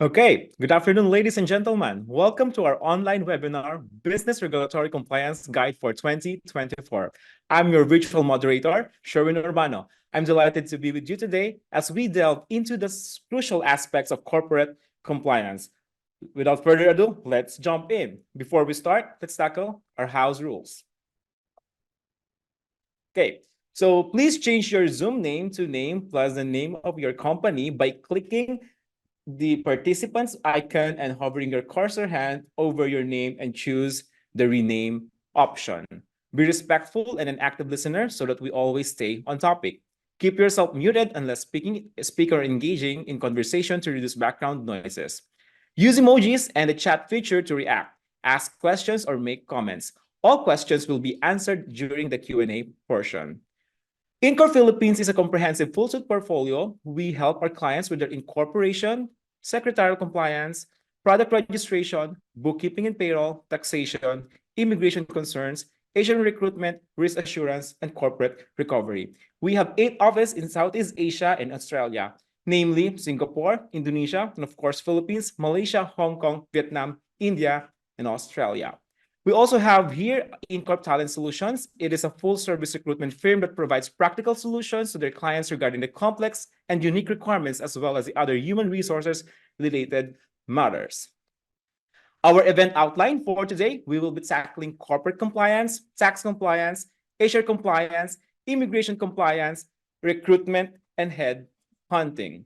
Okay, good afternoon, ladies and gentlemen. Welcome to our online webinar, Business Regulatory Compliance Guide for 2024. I'm your virtual moderator, Sherwin Urbano. I'm delighted to be with you today as we delve into the crucial aspects of corporate compliance. Without further ado, let's jump in. Before we start, let's tackle our house rules. Okay, so please change your Zoom name to name plus the name of your company by clicking the participants icon and hovering your cursor hand over your name and choose the rename option. Be respectful and an active listener so that we always stay on topic. Keep yourself muted unless speak or engaging in conversation to reduce background noises. Use emojis and the chat feature to react, ask questions, or make comments. All questions will be answered during the Q&A portion. InCorp Philippines is a comprehensive full-suite portfolio. We help our clients with their incorporation, secretarial compliance, product registration, bookkeeping and payroll, taxation, immigration concerns, Asian recruitment, risk assurance, and corporate recovery. We have 8 offices in Southeast Asia and Australia, namely Singapore, Indonesia, and of course, Philippines, Malaysia, Hong Kong, Vietnam, India, and Australia. We also have here InCorp Talent Solutions. It is a full-service recruitment firm that provides practical solutions to their clients regarding the complex and unique requirements, as well as the other human resources-related matters. Our event outline for today, we will be tackling corporate compliance, tax compliance, HR compliance, immigration compliance, recruitment, and head hunting.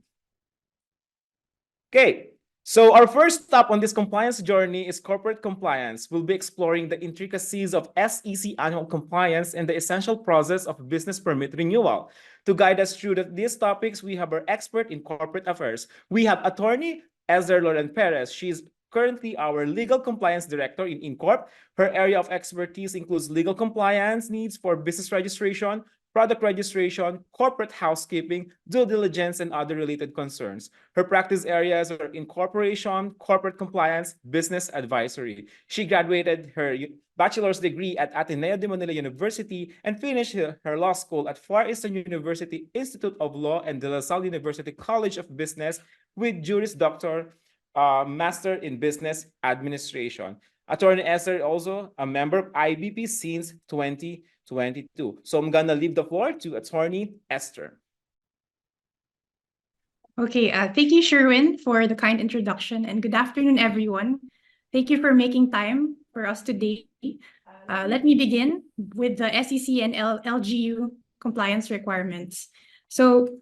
Okay. So our first stop on this compliance journey is corporate compliance. We'll be exploring the intricacies of SEC annual compliance and the essential process of business permit renewal. To guide us through these topics, we have our expert in corporate affairs. We have Attorney Esther Perez. She's currently our legal compliance director in InCorp. Her area of expertise includes legal compliance needs for business registration, product registration, corporate housekeeping, due diligence, and other related concerns. Her practice areas are incorporation, corporate compliance, business advisory. She graduated her bachelor's degree at Ateneo de Manila University and finished her law school at Far Eastern University Institute of Law and De La Salle University College of Business with Juris Doctor, Master in Business Administration. Attorney Esther also a member of IBP since 2022. So I'm gonna leave the floor to Attorney Esther. Okay, thank you, Sherwin, for the kind introduction, and good afternoon, everyone. Thank you for making time for us today. Let me begin with the SEC and LGU compliance requirements. So,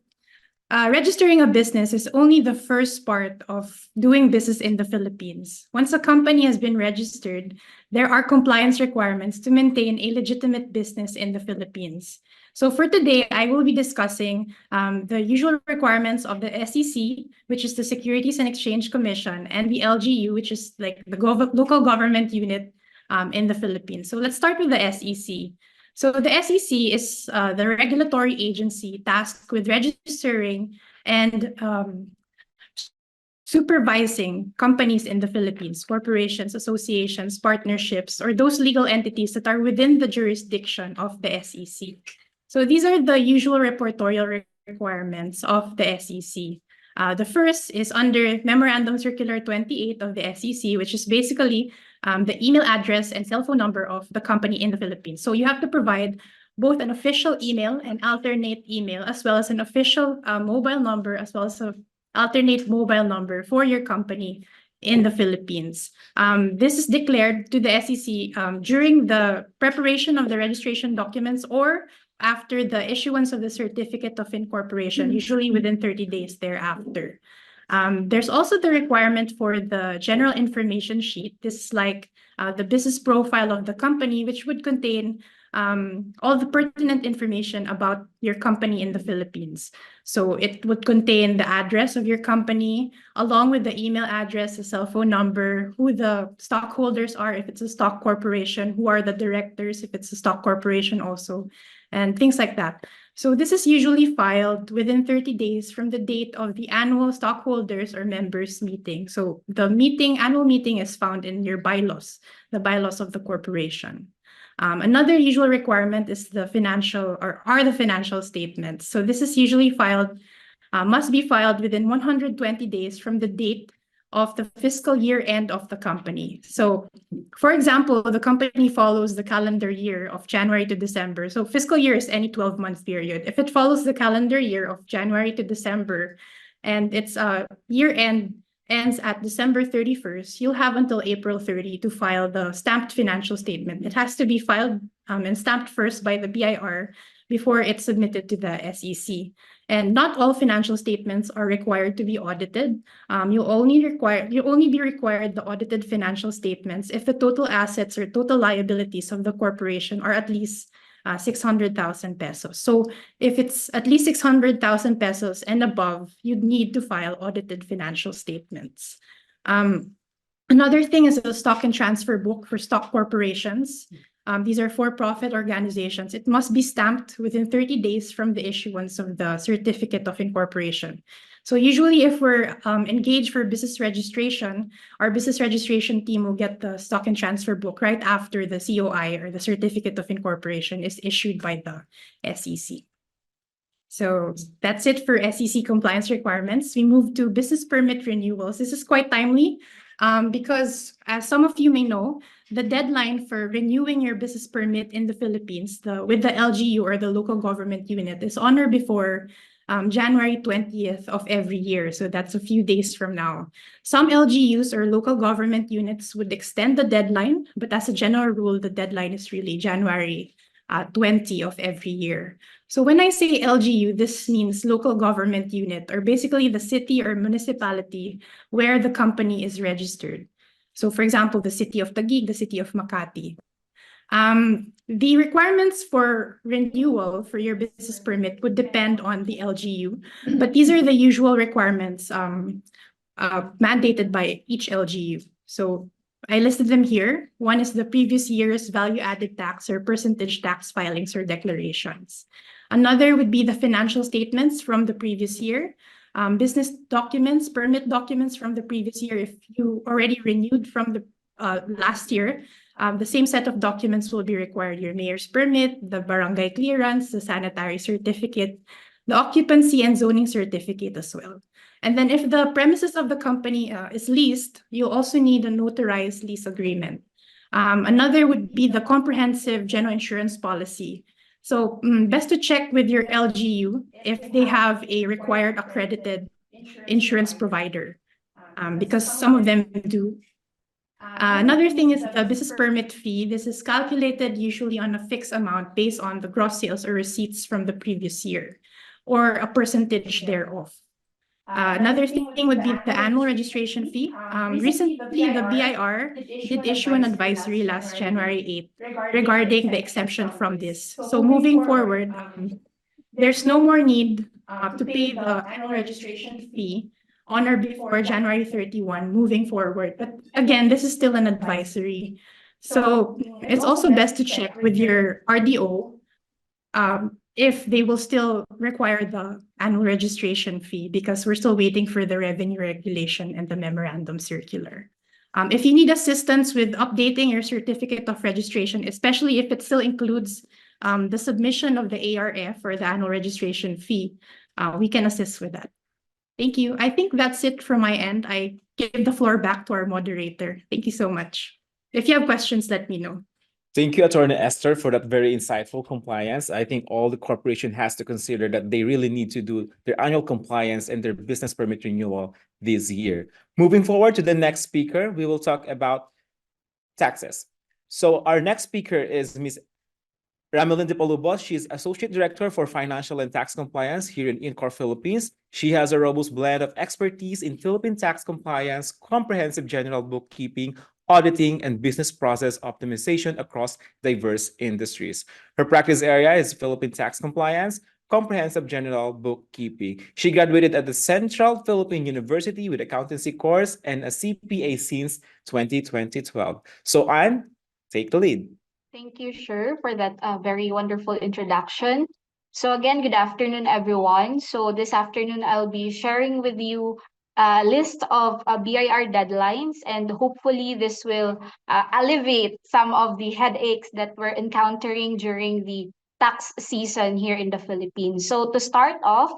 registering a business is only the first part of doing business in the Philippines. Once a company has been registered, there are compliance requirements to maintain a legitimate business in the Philippines. So for today, I will be discussing the usual requirements of the SEC, which is the Securities and Exchange Commission, and the LGU, which is like the local government unit in the Philippines. So let's start with the SEC. So the SEC is the regulatory agency tasked with registering and supervising companies in the Philippines, corporations, associations, partnerships, or those legal entities that are within the jurisdiction of the SEC. So these are the usual reportorial requirements of the SEC. The first is under Memorandum Circular 28 of the SEC, which is basically the email address and cell phone number of the company in the Philippines. So you have to provide both an official email and alternate email, as well as an official mobile number, as well as an alternate mobile number for your company in the Philippines. This is declared to the SEC during the preparation of the registration documents or after the issuance of the certificate of incorporation, usually within 30 days thereafter. There's also the requirement for the general information sheet. This is like the business profile of the company, which would contain all the pertinent information about your company in the Philippines. So it would contain the address of your company, along with the email address, the cell phone number, who the stockholders are if it's a stock corporation, who are the directors if it's a stock corporation also, and things like that. So this is usually filed within 30 days from the date of the annual stockholders or members meeting. So the annual meeting is found in your bylaws, the bylaws of the corporation. Another usual requirement is the financial statements. So this is usually must be filed within 120 days from the date of the fiscal year end of the company. So, for example, the company follows the calendar year of January to December. So fiscal year is any 12-month period. If it follows the calendar year of January to December, and its year end ends at December 31st, you'll have until April 30 to file the stamped financial statement. It has to be filed and stamped first by the BIR before it's submitted to the SEC. And not all financial statements are required to be audited. You'll only be required the audited financial statements if the total assets or total liabilities of the corporation are at least 600,000 pesos. So if it's at least 600,000 pesos and above, you'd need to file audited financial statements. Another thing is the stock and transfer book for stock corporations. These are for-profit organizations. It must be stamped within 30 days from the issuance of the certificate of incorporation. So usually if we're engaged for business registration, our business registration team will get the stock and transfer book right after the COI or the certificate of incorporation is issued by the SEC. So that's it for SEC compliance requirements. We move to business permit renewals. This is quite timely because as some of you may know, the deadline for renewing your business permit in the Philippines with the LGU or the local government unit is on or before January 20th of every year. So that's a few days from now. Some LGUs or local government units would extend the deadline, but as a general rule, the deadline is really January 20 of every year. So when I say LGU, this means local government unit, or basically the city or municipality where the company is registered. So for example, the city of Taguig, the city of Makati. The requirements for renewal for your business permit would depend on the LGU, but these are the usual requirements mandated by each LGU. So I listed them here. One is the previous year's value-added tax or percentage tax filings or declarations. Another would be the financial statements from the previous year, business documents, permit documents from the previous year. If you already renewed from the last year, the same set of documents will be required: your mayor's permit, the barangay clearance, the sanitary certificate, the occupancy and zoning certificate as well. And then if the premises of the company is leased, you'll also need a notarized lease agreement. Another would be the comprehensive general insurance policy. So best to check with your LGU if they have a required accredited insurance provider, because some of them do. Another thing is the business permit fee. This is calculated usually on a fixed amount based on the gross sales or receipts from the previous year, or a percentage thereof. Another thing would be the annual registration fee. Recently, the BIR did issue an advisory last January 8th regarding the exemption from this. So moving forward, there's no more need to pay the annual registration fee on or before January 31 moving forward. But again, this is still an advisory. So it's also best to check with your RDO if they will still require the annual registration fee, because we're still waiting for the revenue regulation and the memorandum circular. If you need assistance with updating your certificate of registration, especially if it still includes the submission of the ARF or the annual registration fee, we can assist with that. Thank you. I think that's it from my end. I give the floor back to our moderator. Thank you so much. If you have questions, let me know. Thank you, Attorney Esther, for that very insightful compliance. I think all the corporation has to consider that they really need to do their annual compliance and their business permit renewal this year. Moving forward to the next speaker, we will talk about taxes. So our next speaker is Ms. Ramyline Depalubos. She's Associate Director for Financial and Tax Compliance here in InCorp Philippines. She has a robust blend of expertise in Philippine tax compliance, comprehensive general bookkeeping, auditing, and business process optimization across diverse industries. Her practice area is Philippine tax compliance, comprehensive general bookkeeping. She graduated at the Central Philippine University with accountancy course and a CPA since 2012. So Anne, take the lead. Thank you, Sher, for that very wonderful introduction. So again, good afternoon, everyone. So this afternoon, I'll be sharing with you a list of BIR deadlines, and hopefully this will alleviate some of the headaches that we're encountering during the tax season here in the Philippines. So to start off,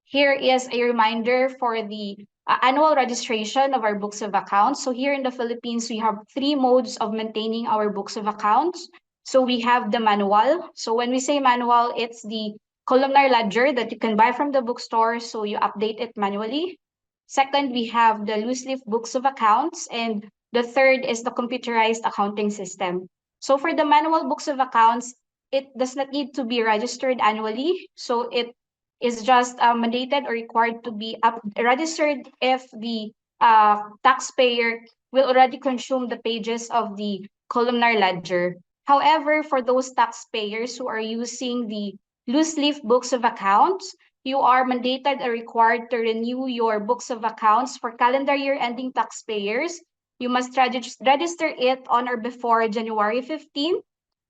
here is a reminder for the annual registration of our books of accounts. So here in the Philippines, we have 3 modes of maintaining our books of accounts. So we have the manual. So when we say manual, it's the columnar ledger that you can buy from the bookstore, so you update it manually. Second, we have the loose leaf books of accounts, and the third is the computerized accounting system. So for the manual books of accounts, it does not need to be registered annually. So it is just mandated or required to be registered if the taxpayer will already consume the pages of the columnar ledger. However, for those taxpayers who are using the loose leaf books of accounts, you are mandated or required to renew your books of accounts for calendar year ending taxpayers. You must register it on or before January 15.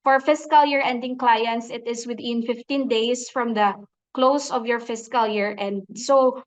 For fiscal year ending clients, it is within 15 days from the close of your fiscal year end. So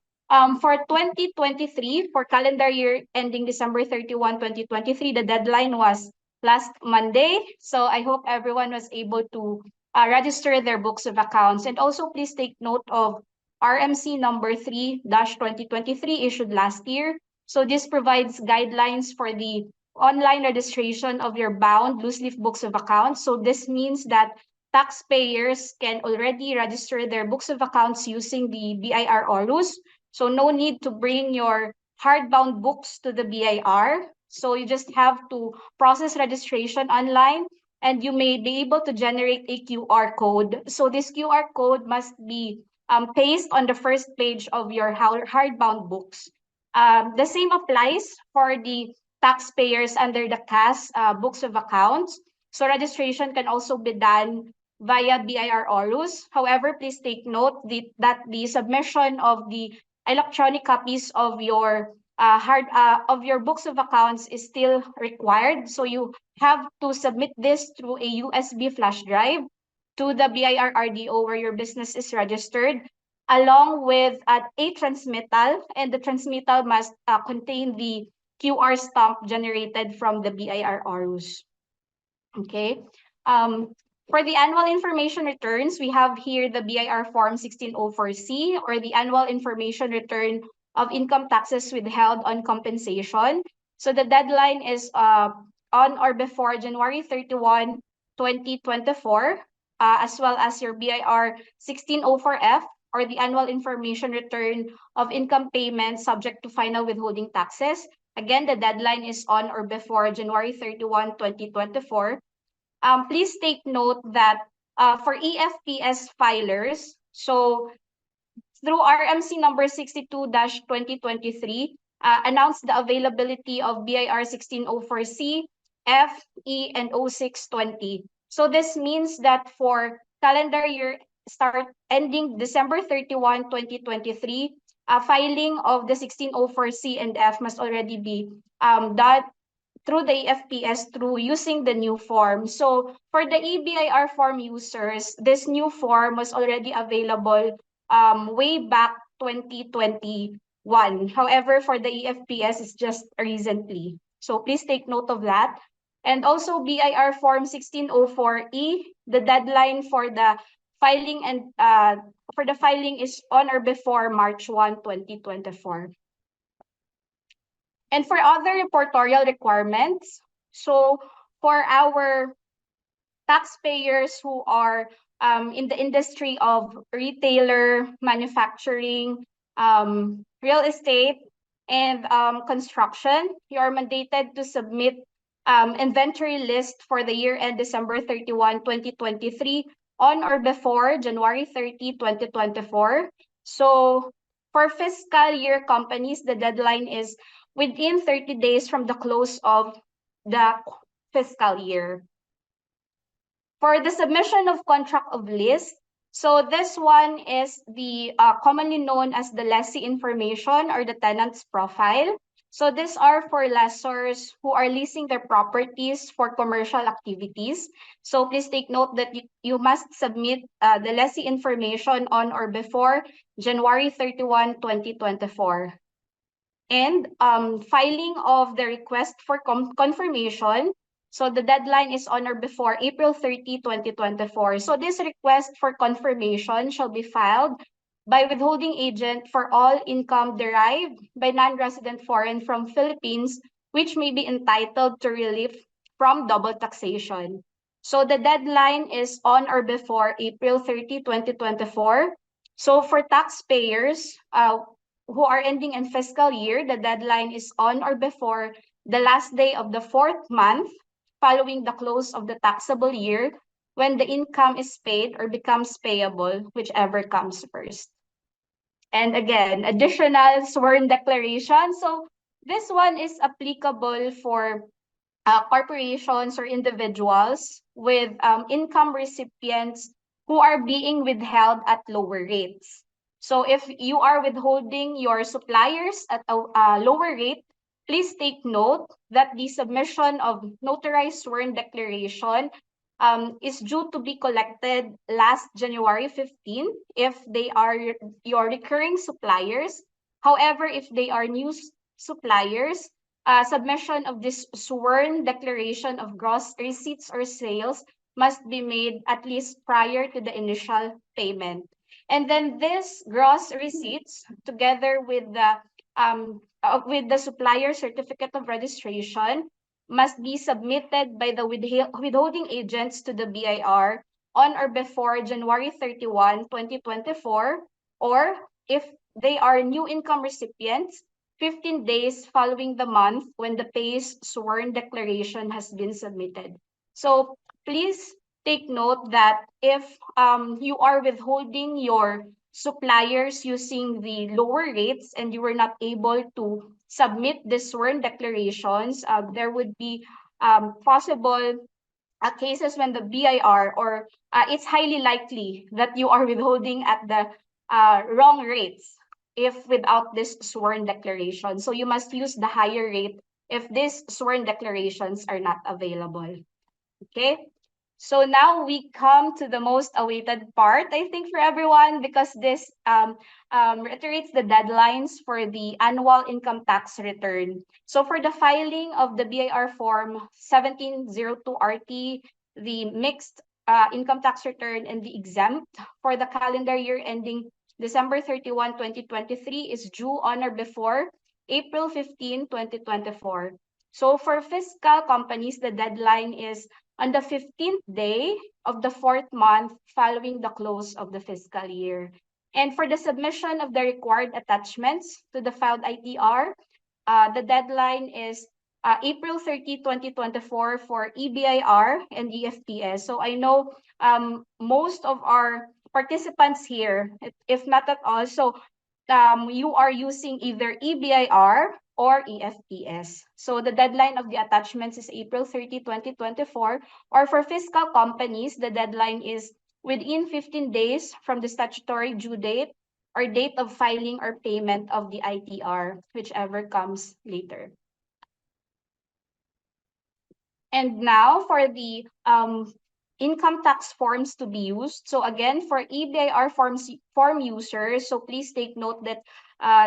for 2023, for calendar year ending December 31, 2023, the deadline was last Monday. So I hope everyone was able to register their books of accounts. And also please take note of RMC number 3-2023 issued last year. So this provides guidelines for the online registration of your bound loose leaf books of accounts. So this means that taxpayers can already register their books of accounts using the BIR ORUS. So no need to bring your hardbound books to the BIR. So you just have to process registration online, and you may be able to generate a QR code. So this QR code must be pasted on the first page of your hardbound books. The same applies for the taxpayers under the CAS books of accounts. So registration can also be done via BIR ORUS. However, please take note that the submission of the electronic copies of your books of accounts is still required. So you have to submit this through a USB flash drive to the BIR RDO where your business is registered, along with a transmittal, and the transmittal must contain the QR stamp generated from the BIR ORUS. Okay. For the annual information returns, we have here the BIR Form 1604C, or the annual information return of income taxes withheld on compensation. So the deadline is on or before January 31, 2024, as well as your BIR 1604F, or the annual information return of income payments subject to final withholding taxes. Again, the deadline is on or before January 31, 2024. Please take note that for EFPS filers, so through RMC number 62-2023, announced the availability of BIR 1604C, F, E, and 0620. So this means that for calendar year start ending December 31, 2023, filing of the 1604C and F must already be done through the EFPS through using the new form. So for the EBIR form users, this new form was already available way back 2021. However, for the EFPS, it's just recently. So please take note of that. And also BIR form 1604E, the deadline for the filing and for the filing is on or before March 1, 2024. And for other reportorial requirements, so for our taxpayers who are in the industry of retailer, manufacturing, real estate, and construction, you are mandated to submit inventory list for the year end December 31, 2023 on or before January 30, 2024. So for fiscal year companies, the deadline is within 30 days from the close of the fiscal year. For the submission of contract of lease, so this one is the commonly known as the lessee information or the tenant's profile. So these are for lessors who are leasing their properties for commercial activities. So please take note that you must submit the lessee information on or before January 31, 2024. And filing of the request for confirmation. So the deadline is on or before April 30, 2024. So this request for confirmation shall be filed by withholding agent for all income derived by non-resident foreign from Philippines, which may be entitled to relief from double taxation. So the deadline is on or before April 30, 2024. So for taxpayers who are ending in fiscal year, the deadline is on or before the last day of the fourth month following the close of the taxable year, when the income is paid or becomes payable, whichever comes first. And again, additional sworn declaration. So this one is applicable for corporations or individuals with income recipients who are being withheld at lower rates. So if you are withholding your suppliers at a lower rate, please take note that the submission of notarized sworn declaration is due to be collected last January 15 if they are your recurring suppliers. However, if they are new suppliers, submission of this sworn declaration of gross receipts or sales must be made at least prior to the initial payment. And then this gross receipts, together with the supplier certificate of registration, must be submitted by the withholding agents to the BIR on or before January 31, 2024, or if they are new income recipients, 15 days following the month when the pay's sworn declaration has been submitted. So please take note that if you are withholding your suppliers using the lower rates and you were not able to submit the sworn declarations, there would be possible cases when the BIR or it's highly likely that you are withholding at the wrong rates if without this sworn declaration. So you must use the higher rate if these sworn declarations are not available. Okay. So now we come to the most awaited part, I think, for everyone, because this reiterates the deadlines for the annual income tax return. So for the filing of the BIR Form 1702RT, the mixed income tax return and the exempt for the calendar year ending December 31, 2023 is due on or before April 15, 2024. So for fiscal companies, the deadline is on the 15th day of the fourth month following the close of the fiscal year. And for the submission of the required attachments to the filed ITR, the deadline is April 30, 2024 for EBIR and EFTS. So I know most of our participants here, if not at all, so you are using either EBIR or EFTS. So the deadline of the attachments is April 30, 2024, or for fiscal companies, the deadline is within 15 days from the statutory due date or date of filing or payment of the ITR, whichever comes later. And now for the income tax forms to be used. So again, for EBIR form users, so please take note that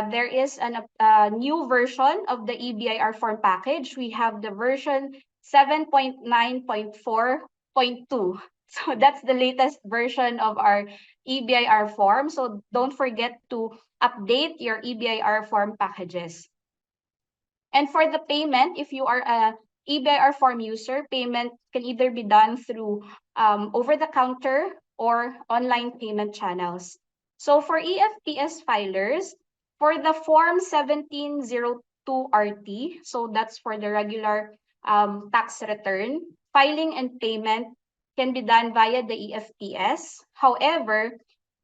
there is a new version of the EBIR form package. We have the version 7.9.4.2. So that's the latest version of our EBIR form. So don't forget to update your EBIR form packages. And for the payment, if you are a EBIR form user, payment can either be done through over-the-counter or online payment channels. So for EFTS filers, for the Form 1702RT, so that's for the regular tax return, filing and payment can be done via the EFTS. However,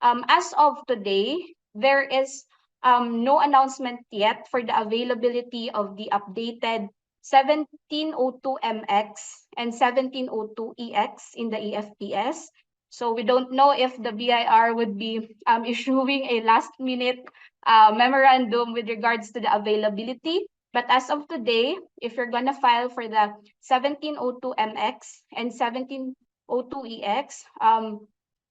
as of today, there is no announcement yet for the availability of the updated 1702MX and 1702EX in the EFTS. So we don't know if the BIR would be issuing a last-minute memorandum with regards to the availability. But as of today, if you're going to file for the 1702MX and 1702EX,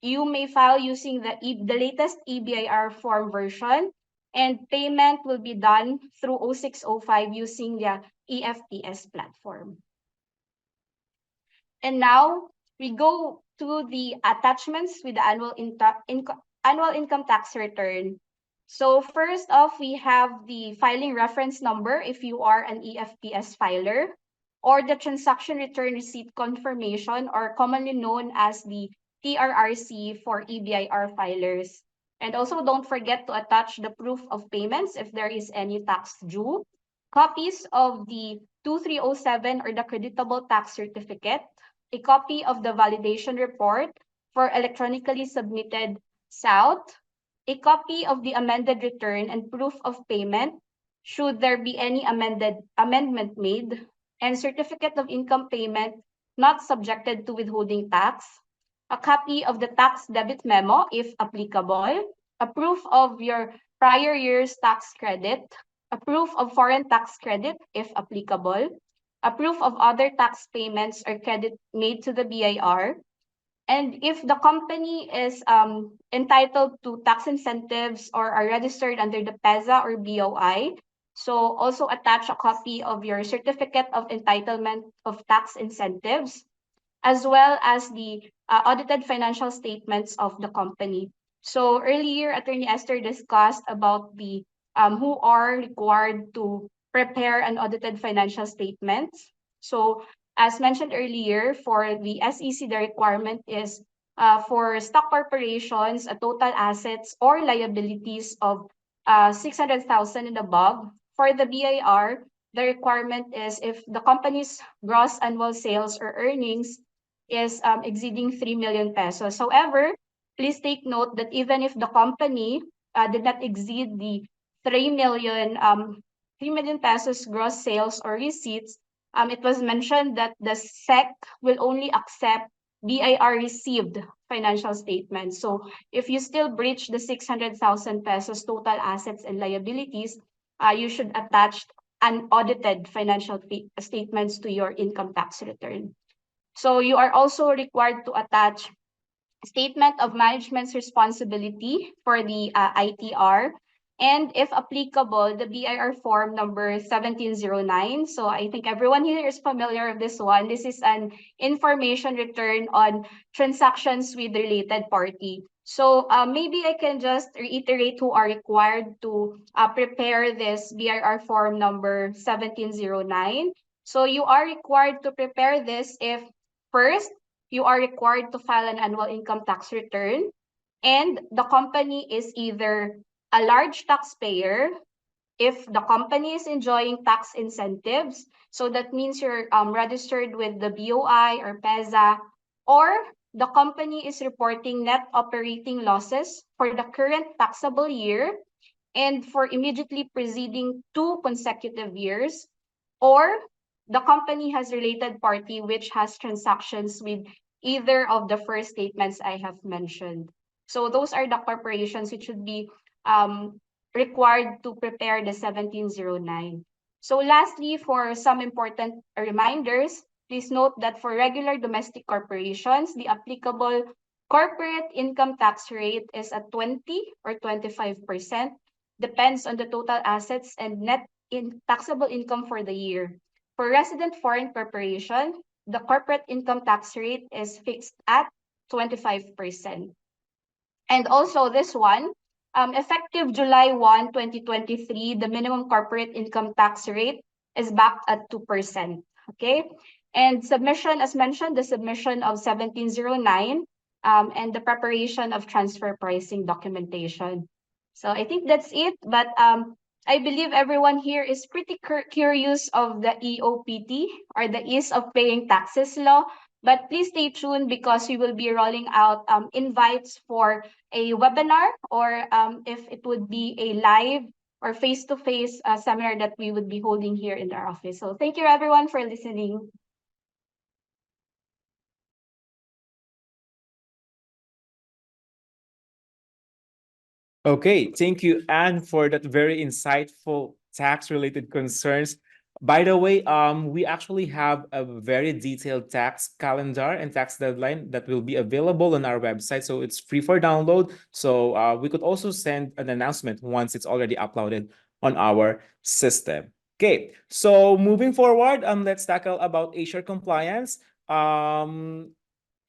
you may file using the latest EBIR form version, and payment will be done through 0605 using the EFTS platform. And now we go to the attachments with the annual annual income tax return. So first off, we have the filing reference number if you are an EFPS filer, or the transaction return receipt confirmation, or commonly known as the TRRC for EBIR filers. And also don't forget to attach the proof of payments if there is any tax due, copies of the 2307 or the creditable tax certificate, a copy of the validation report for electronically submitted SOUT, a copy of the amended return and proof of payment should there be any amendment made, and certificate of income payment not subjected to withholding tax, a copy of the tax debit memo if applicable, a proof of your prior year's tax credit, a proof of foreign tax credit if applicable, a proof of other tax payments or credit made to the BIR, and if the company is entitled to tax incentives or are registered under the PEZA or BOI, so also attach a copy of your certificate of entitlement of tax incentives, as well as the audited financial statements of the company. So earlier, Attorney Esther discussed about the who are required to prepare an audited financial statements. So as mentioned earlier, for the SEC, the requirement is for stock corporations, total assets or liabilities of 600,000 and above. For the BIR, the requirement is if the company's gross annual sales or earnings is exceeding 3 million pesos. However, please take note that even if the company did not exceed the 3 million pesos gross sales or receipts, it was mentioned that the SEC will only accept BIR received financial statements. So if you still breach the 600,000 pesos total assets and liabilities, you should attach unaudited financial statements to your income tax return. So you are also required to attach statement of management's responsibility for the ITR, and if applicable, the BIR form number 1709. So I think everyone here is familiar with this one. This is an information return on transactions with related party. So maybe I can just reiterate who are required to prepare this BIR form number 1709. So you are required to prepare this if first, you are required to file an annual income tax return, and the company is either a large taxpayer, if the company is enjoying tax incentives, so that means you're registered with the BOI or PEZA, or the company is reporting net operating losses for the current taxable year and for immediately preceding 2 consecutive years, or the company has related party which has transactions with either of the first statements I have mentioned. So those are the corporations which should be required to prepare the 1709. So lastly, for some important reminders, please note that for regular domestic corporations, the applicable corporate income tax rate is at 20 or 25%, depends on the total assets and net taxable income for the year. For resident foreign corporation, the corporate income tax rate is fixed at 25%. And also this one, effective July 1, 2023, the minimum corporate income tax rate is backed at 2%. Okay. And submission, as mentioned, the submission of 1709 and the preparation of transfer pricing documentation. So I think that's it. But I believe everyone here is pretty curious of the EOPT, or the ease of paying taxes law. But please stay tuned because we will be rolling out invites for a webinar, or if it would be a live or face-to-face seminar that we would be holding here in our office. So thank you everyone for listening. Okay, thank you, Anne, for that very insightful tax-related concerns. By the way, we actually have a very detailed tax calendar and tax deadline that will be available on our website. So it's free for download. So we could also send an announcement once it's already uploaded on our system. Okay, so moving forward, let's tackle about HR compliance.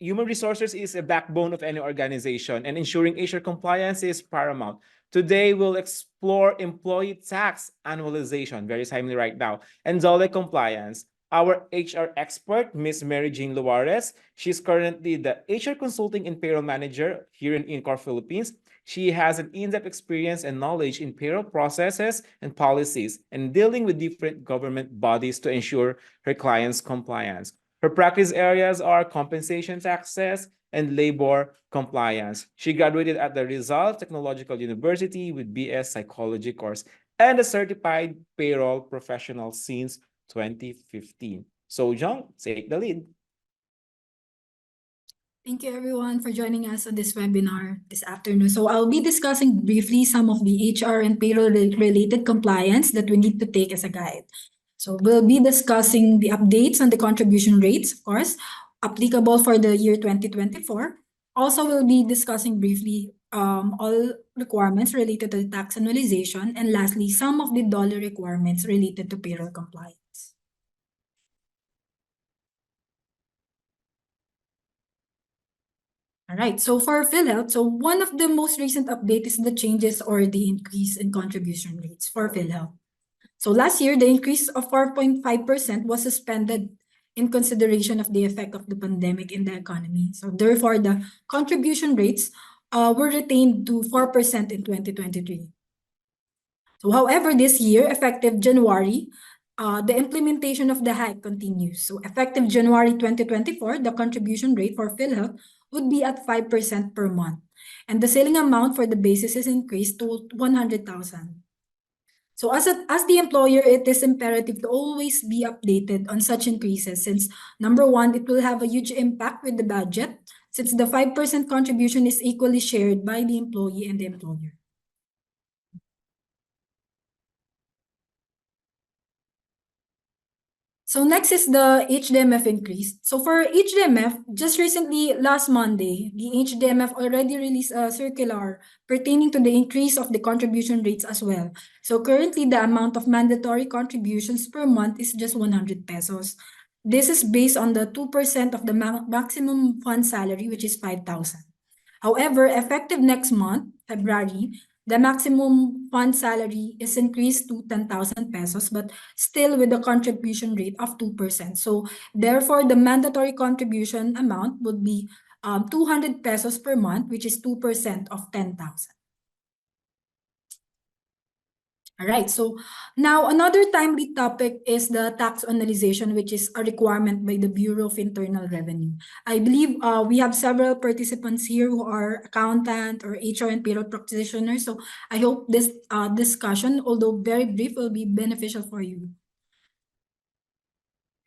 human resources is a backbone of any organization, and ensuring HR compliance is paramount. Today, we'll explore employee tax annualization, very timely right now, and DOLE compliance. Our HR expert, Ms. Mary Jean Luarez, she's currently the HR consulting and payroll manager here in InCorp Philippines. She has an in-depth experience and knowledge in payroll processes and policies and dealing with different government bodies to ensure her clients' compliance. Her practice areas are compensation taxes and labor compliance. She graduated at the Rizal Technological University with BS Psychology course and a certified payroll professional since 2015. So, John, take the lead. Thank you everyone for joining us on this webinar this afternoon. So I'll be discussing briefly some of the HR and payroll related compliance that we need to take as a guide. So we'll be discussing the updates on the contribution rates, of course, applicable for the year 2024. Also, we'll be discussing briefly all requirements related to the tax annualization, and lastly, some of the dollar requirements related to payroll compliance. All right, so for PhilHealth, so one of the most recent updates is the changes or the increase in contribution rates for PhilHealth. So last year, the increase of 4.5% was suspended in consideration of the effect of the pandemic in the economy. So therefore, the contribution rates were retained to 4% in 2023. So however, this year, effective January, the implementation of the hike continues. So effective January 2024, the contribution rate for PhilHealth would be at 5% per month. And the ceiling amount for the basis is increased to 100,000. So as the employer, it is imperative to always be updated on such increases since, number one, it will have a huge impact with the budget since the 5% contribution is equally shared by the employee and the employer. So next is the HDMF increase. So for HDMF, just recently, last Monday, the HDMF already released a circular pertaining to the increase of the contribution rates as well. So currently, the amount of mandatory contributions per month is just 100 pesos. This is based on the 2% of the maximum fund salary, which is 5,000. However, effective next month, February, the maximum fund salary is increased to 10,000 pesos, but still with a contribution rate of 2%. So therefore, the mandatory contribution amount would be 200 pesos per month, which is 2% of 10,000. All right, so now another timely topic is the tax annualization, which is a requirement by the Bureau of Internal Revenue. I believe we have several participants here who are accountant or HR and payroll practitioners. So I hope this discussion, although very brief, will be beneficial for you.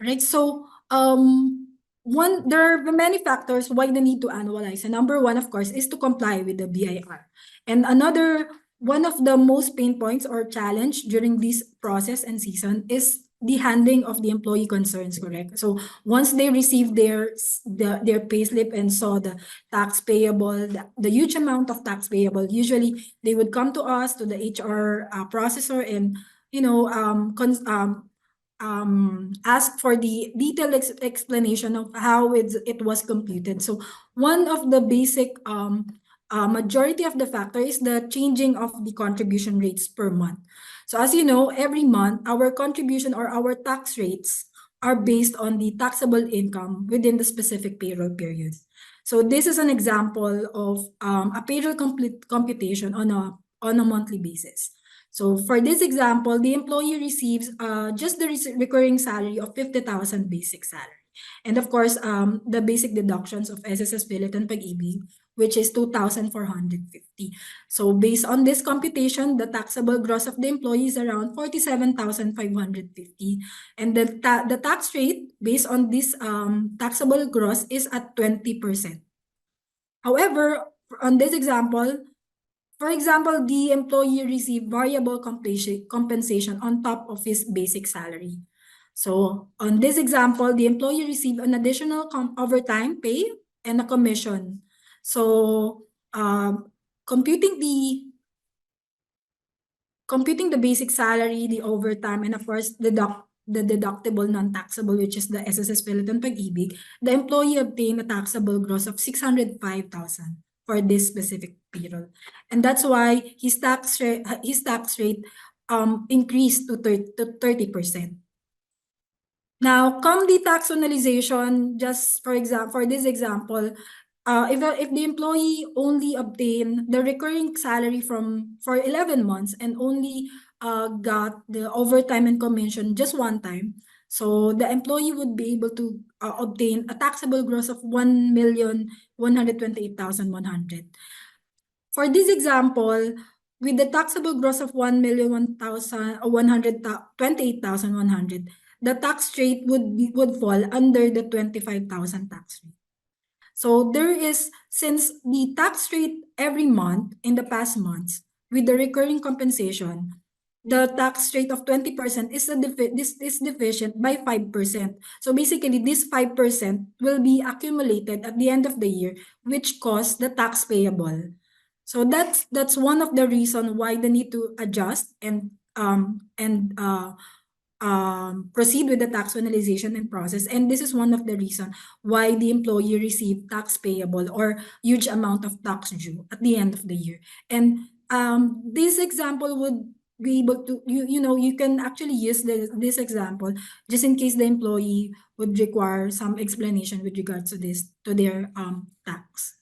All right, so there are many factors why the need to annualize. And number one, of course, is to comply with the BIR. And one of the most pain points or challenge during this process and season is the handling of the employee concerns, correct? So once they receive their payslip and saw the tax payable, the huge amount of tax payable, usually they would come to us, to the HR processor, and ask for the detailed explanation of how it was computed. So one of the basic majority of the factor is the changing of the contribution rates per month. So as you know, every month, our contribution or our tax rates are based on the taxable income within the specific payroll period. So this is an example of a payroll computation on a monthly basis. So for this example, the employee receives just the recurring salary of 50,000 basic salary. And of course, the basic deductions of SSS Billet and Pag-ibig, which is 2,450. So based on this computation, the taxable gross of the employee is around 47,550. And the tax rate based on this taxable gross is at 20%. However, on this example, for example, the employee received variable compensation on top of his basic salary. So on this example, the employee received an additional overtime pay and a commission. So computing the basic salary, the overtime, and of course the deductible non-taxable, which is the SSS Peloton Pag-ibig, the employee obtained a taxable gross of 605,000 for this specific period. And that's why his tax rate increased to 30%. Now, come the tax annualization, just for this example, if the employee only obtain the recurring salary for 11 months and only got the overtime and commission just one time, so the employee would be able to obtain a taxable gross of 1,128,100. For this example, with the taxable gross of 1,128,100, the tax rate would fall under the 25,000 tax rate. So there is, since the tax rate every month in the past months with the recurring compensation, the tax rate of 20% is deficient by 5%. So basically, this 5% will be accumulated at the end of the year, which costs the tax payable. So that's one of the reasons why they need to adjust and proceed with the tax finalization and process. And this is one of the reasons why the employee received tax payable or huge amount of tax due at the end of the year. And this example would be able to, you can actually use this example just in case the employee would require some explanation with regards to their tax.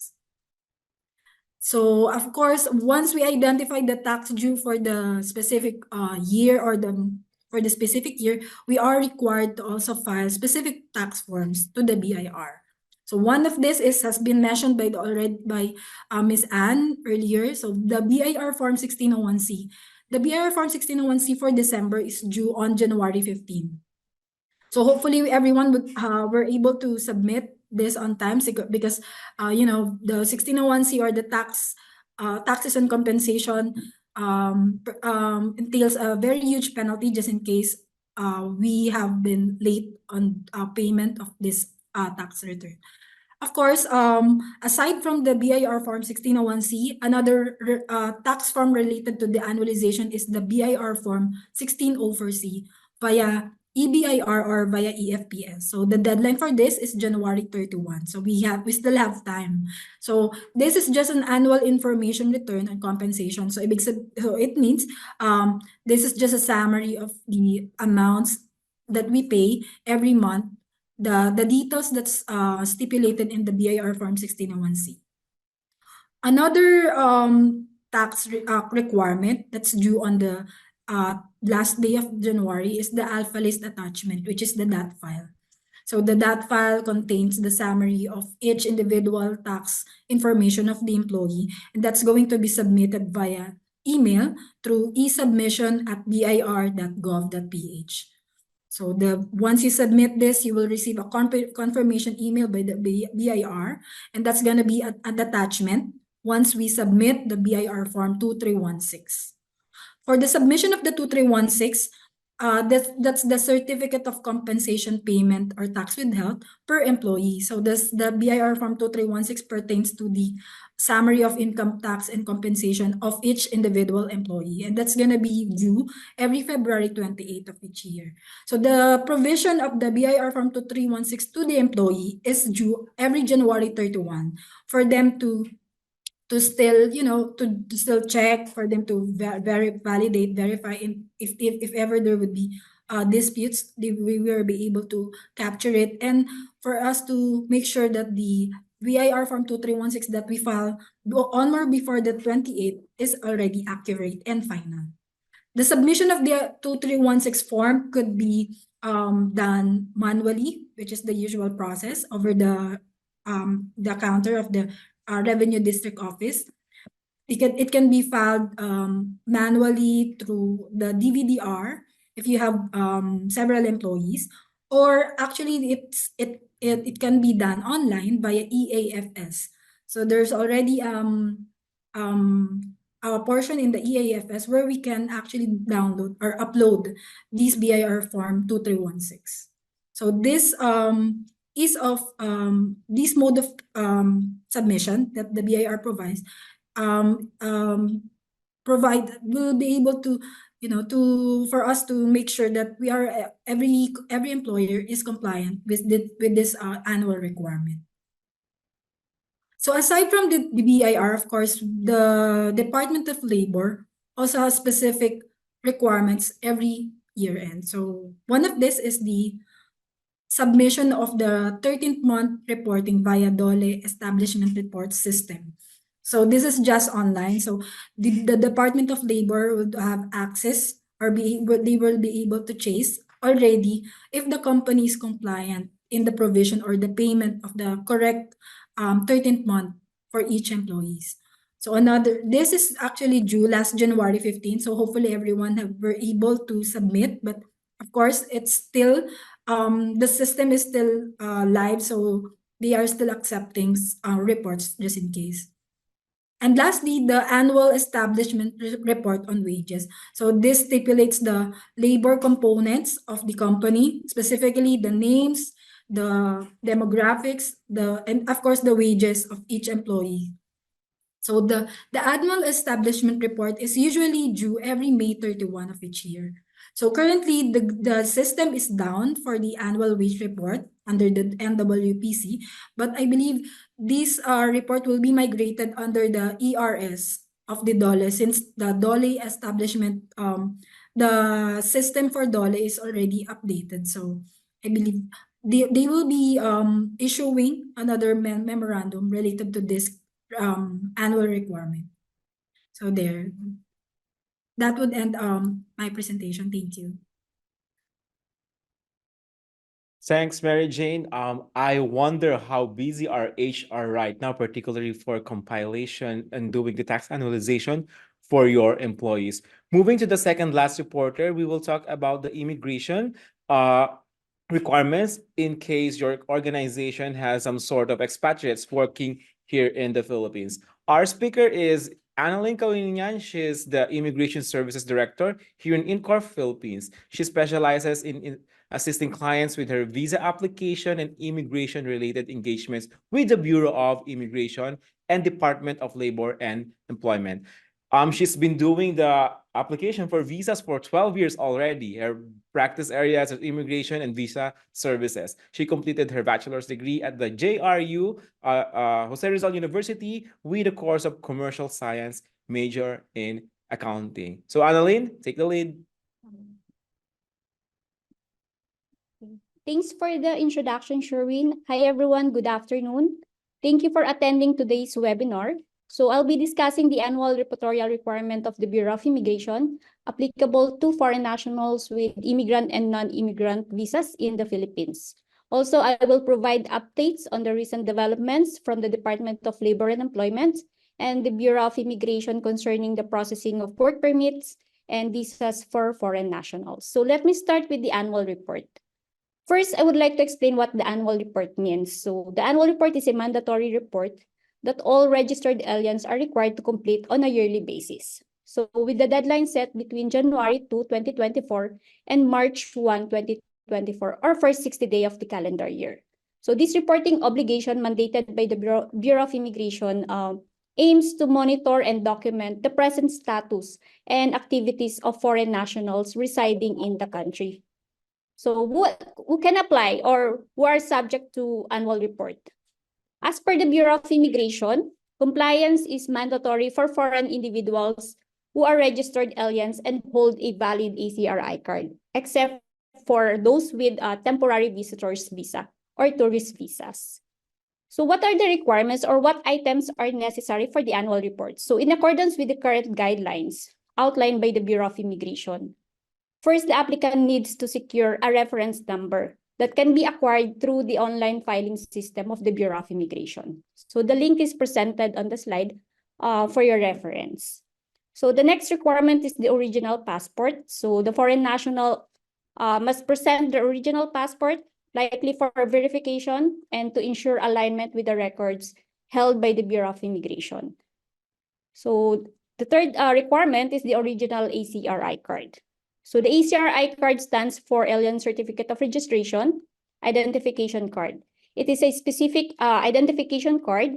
So of course, once we identify the tax due for the specific year or for the specific year, we are required to also file specific tax forms to the BIR. So one of this has been mentioned by Ms. Anne earlier. So the BIR Form 1601C. The BIR Form 1601C for December is due on January 15. So hopefully everyone were able to submit this on time because the 1601C or the taxes and compensation entails a very huge penalty just in case we have been late on payment of this tax return. Of course, aside from the BIR Form 1601C, another tax form related to the annualization is the BIR Form 1604C via EBIR or via EFPS. So the deadline for this is January 31. So we still have time. So this is just an annual information return and compensation. So it means this is just a summary of the amounts that we pay every month, the details that's stipulated in the BIR Form 1601C. Another tax requirement that's due on the last day of January is the alpha list attachment, which is the DAT file. So the DAT file contains the summary of each individual tax information of the employee, and that's going to be submitted via email through esubmission@bir.gov.ph. So once you submit this, you will receive a confirmation email by the BIR, and that's going to be an attachment once we submit the BIR Form 2316. For the submission of the 2316, that's the certificate of compensation payment or tax withheld per employee. So the BIR Form 2316 pertains to the summary of income tax and compensation of each individual employee. And that's going to be due every February 28th of each year. So the provision of the BIR Form 2316 to the employee is due every January 31 for them to still, to still check, for them to verify, and if ever there would be disputes, we will be able to capture it, and for us to make sure that the BIR Form 2316 that we file on or before the 28th is already accurate and final. The submission of the 2316 form could be done manually, which is the usual process over the counter of the Revenue District Office. It can be filed manually through the DVDR if you have several employees, or actually it can be done online via EAFS. So there's already a portion in the EAFS where we can actually download or upload this BIR Form 2316. So this this mode of submission that the BIR provides will be able to for us to make sure that we are every employer is compliant with this annual requirement. So aside from the BIR, of course, the Department of Labor also has specific requirements every year end. So one of this is the submission of the 13th month reporting via DOLE establishment report system. So this is just online. So the Department of Labor would have access, or they will be able to chase already if the company is compliant in the provision or the payment of the correct 13th month for each employees. So this is actually due last January 15. So hopefully everyone were able to submit, but of course it's still the system is still live, so they are still accepting reports just in case. And lastly, the annual establishment report on wages. So this stipulates the labor components of the company, specifically the names, the demographics, and of course the wages of each employee. So the annual establishment report is usually due every May 31 of each year. So currently, the system is down for the annual wage report under the NWPC, but I believe this report will be migrated under the ERS of the DOLE, since the DOLE establishment, the system for DOLE is already updated. So I believe they will be issuing another memorandum related to this annual requirement. So there. That would end my presentation. Thank you. Thanks, Mary Jane. I wonder how busy our HR right now, particularly for compilation and doing the tax annualization for your employees. Moving to the second last reporter, we will talk about the immigration requirements in case your organization has some sort of expatriates working here in the Philippines. Our speaker is Analyn Cauinian. She's the Immigration Services Director here in InCorp Philippines. She specializes in assisting clients with her visa application and immigration-related engagements with the Bureau of Immigration and Department of Labor and Employment. She's been doing the application for visas for 12 years already. Her practice areas are immigration and visa services. She completed her bachelor's degree at the JRU, Jose Rizal University, with a course of commercial science, major in accounting. So Analyn, take the lead. Thanks for the introduction, Sherwin. Hi, everyone. Good afternoon. Thank you for attending today's webinar. So I'll be discussing the annual reportorial requirement of the Bureau of Immigration applicable to foreign nationals with immigrant and non-immigrant visas in the Philippines. Also, I will provide updates on the recent developments from the Department of Labor and Employment and the Bureau of Immigration concerning the processing of work permits and visas for foreign nationals. So let me start with the annual report. First, I would like to explain what the annual report means. So the annual report is a mandatory report that all registered aliens are required to complete on a yearly basis. So with the deadline set between January 2, 2024 and March 1, 2024, or first 60 days of the calendar year. So this reporting obligation mandated by the Bureau of Immigration aims to monitor and document the present status and activities of foreign nationals residing in the country. So who can apply or who are subject to annual report? As per the Bureau of Immigration, compliance is mandatory for foreign individuals who are registered aliens and hold a valid ACRI card, except for those with a temporary visitor's visa or tourist visas. So what are the requirements or what items are necessary for the annual report? So in accordance with the current guidelines outlined by the Bureau of Immigration, first, the applicant needs to secure a reference number that can be acquired through the online filing system of the Bureau of Immigration. So the link is presented on the slide for your reference. So the next requirement is the original passport. So the foreign national must present the original passport, likely for verification and to ensure alignment with the records held by the Bureau of Immigration. So the third requirement is the original ACRI card. So the ACRI card stands for Alien Certificate of Registration Identification Card. It is a specific identification card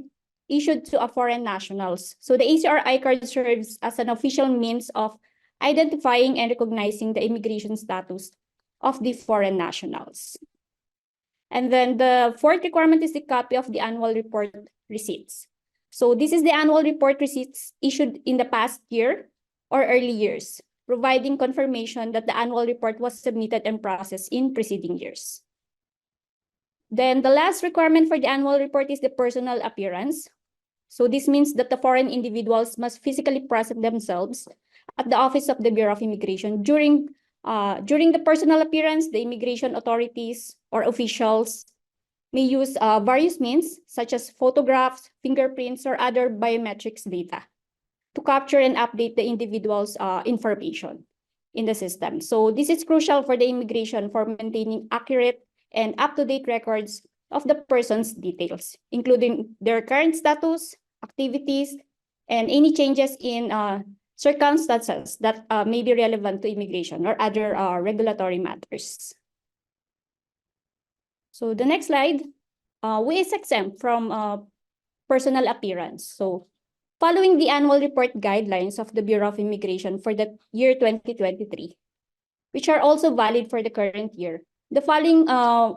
issued to a foreign nationals. So the ACRI card serves as an official means of identifying and recognizing the immigration status of the foreign nationals. And then the fourth requirement is the copy of the annual report receipts. So this is the annual report receipts issued in the past year or early years, providing confirmation that the annual report was submitted and processed in preceding years. Then the last requirement for the annual report is the personal appearance. So this means that the foreign individuals must physically present themselves at the Office of the Bureau of Immigration during the personal appearance. The immigration authorities or officials may use various means such as photographs, fingerprints, or other biometrics data to capture and update the individual's information in the system. So this is crucial for the immigration for maintaining accurate and up-to-date records of the person's details, including their current status, activities, and any changes in circumstances that may be relevant to immigration or other regulatory matters. So the next slide, who is exempt from personal appearance? So following the annual report guidelines of the Bureau of Immigration for the year 2023, which are also valid for the current year, the following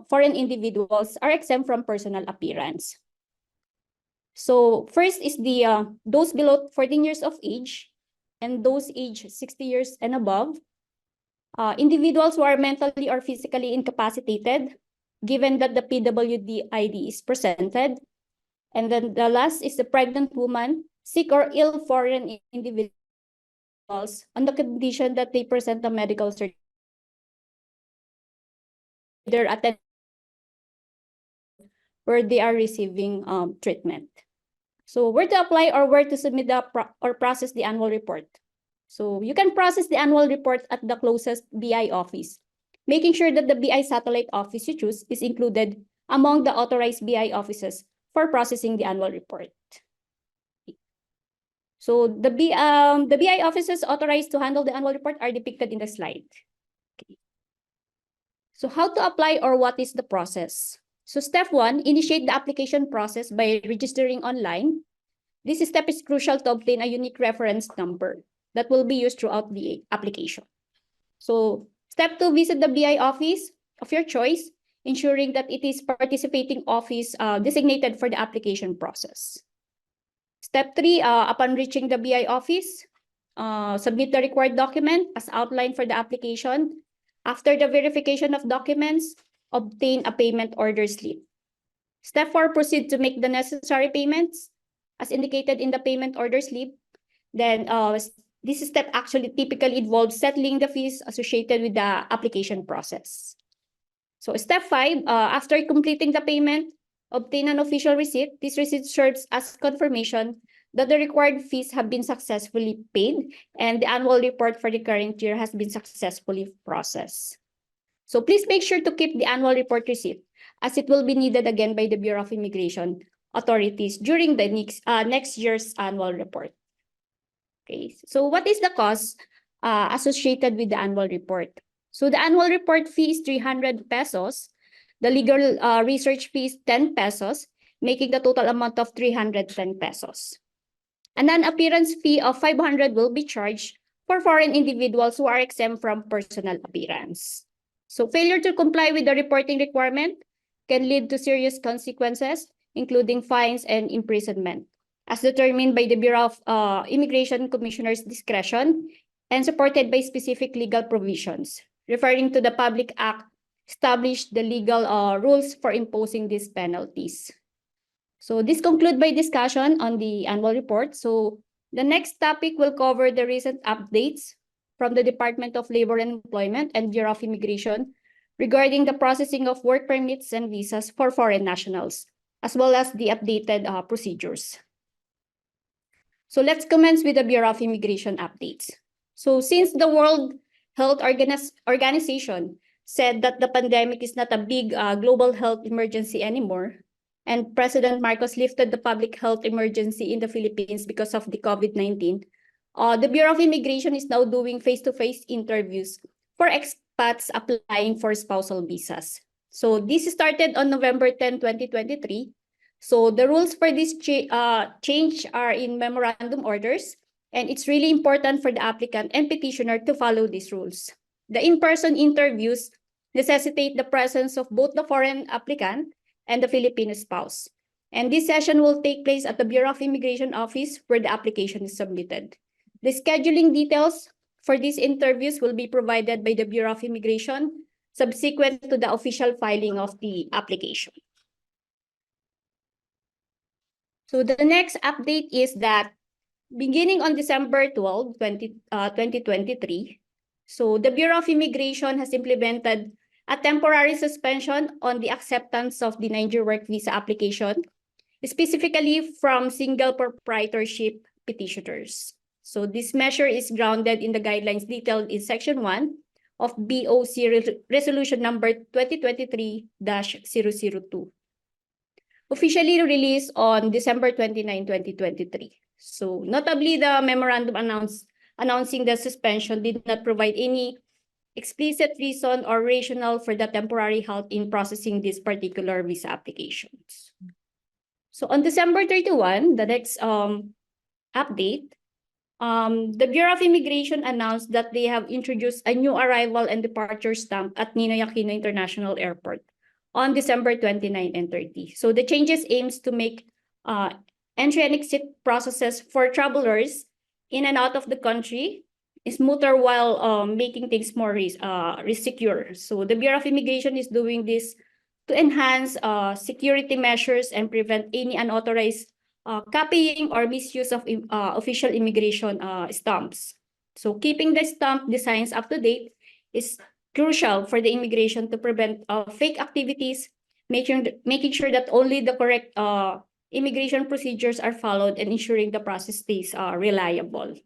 foreign individuals are exempt from personal appearance. So first is the those below 14 years of age and those aged 60 years and above, individuals who are mentally or physically incapacitated, given that the PWD ID is presented. And then the last is the pregnant woman, sick or ill foreign individuals on the condition that they present a medical certificate. They're attending where they are receiving treatment. So where to apply or where to submit or process the annual report? So you can process the annual report at the closest BI office, making sure that the BI satellite office you choose is included among the authorized BI offices for processing the annual report. So the BI offices authorized to handle the annual report are depicted in the slide. Okay. So how to apply or what is the process? So step 1, initiate the application process by registering online. This step is crucial to obtain a unique reference number that will be used throughout the application. So step 2, visit the BI office of your choice, ensuring that it is participating office designated for the application process. Step 3, upon reaching the BI office, submit the required document as outlined for the application. After the verification of documents, obtain a payment order slip. Step 4, proceed to make the necessary payments as indicated in the payment order slip. Then this step actually typically involves settling the fees associated with the application process. So step 5, after completing the payment, obtain an official receipt. This receipt serves as confirmation that the required fees have been successfully paid and the annual report for the current year has been successfully processed. So please make sure to keep the annual report receipt as it will be needed again by the Bureau of Immigration authorities during the next year's annual report. Okay, so what is the cost associated with the annual report? So the annual report fee is 300 pesos. The legal research fee is 10 pesos, making the total amount of 310 pesos. A non-appearance fee of 500 will be charged for foreign individuals who are exempt from personal appearance. So failure to comply with the reporting requirement can lead to serious consequences, including fines and imprisonment, as determined by the Bureau of Immigration Commissioner's discretion and supported by specific legal provisions, referring to the Public Act established the legal rules for imposing these penalties. So this concludes my discussion on the annual report. So the next topic will cover the recent updates from the Department of Labor and Employment and Bureau of Immigration regarding the processing of work permits and visas for foreign nationals, as well as the updated procedures. So let's commence with the Bureau of Immigration updates. So since the World Health Organization said that the pandemic is not a big global health emergency anymore, and President Marcos lifted the public health emergency in the Philippines because of the COVID-19, the Bureau of Immigration is now doing face-to-face interviews for expats applying for spousal visas. So this started on November 10, 2023. So the rules for this change are in memorandum orders And it's really important for the applicant and petitioner to follow these rules. The in-person interviews necessitate the presence of both the foreign applicant and the Filipino spouse. And this session will take place at the Bureau of Immigration Office where the application is submitted. The scheduling details for these interviews will be provided by the Bureau of Immigration subsequent to the official filing of the application. So the next update is that beginning on December 12, 2023, so the Bureau of Immigration has implemented a temporary suspension on the acceptance of the Niger work visa application, specifically from single proprietorship petitioners. So this measure is grounded in the guidelines detailed in Section 1 of BOC Resolution number 2023-002, officially released on December 29, 2023. So notably, the memorandum announcing the suspension did not provide any explicit reason or rationale for the temporary halt in processing these particular visa applications. So on December 31, the next update, the Bureau of Immigration announced that they have introduced a new arrival and departure stamp at Ninoy Aquino International Airport on December 29 and 30. So the changes aims to make entry and exit processes for travelers in and out of the country smoother while making things more secure. So the Bureau of Immigration is doing this to enhance security measures and prevent any unauthorized copying or misuse of official immigration stamps. So keeping the stamp designs up to date is crucial for the immigration to prevent fake activities, making sure that only the correct immigration procedures are followed and ensuring the process stays reliable.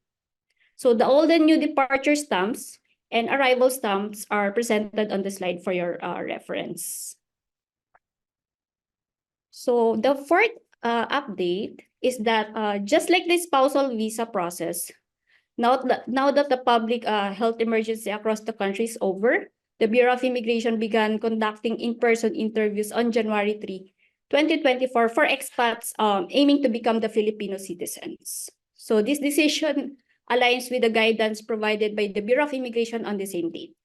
So the old and new departure stamps and arrival stamps are presented on the slide for your reference. So the fourth update is that just like the spousal visa process, now that the public health emergency across the country is over, the Bureau of Immigration began conducting in-person interviews on January 3, 2024 for expats aiming to become the Filipino citizens. So this decision aligns with the guidance provided by the Bureau of Immigration on the same date.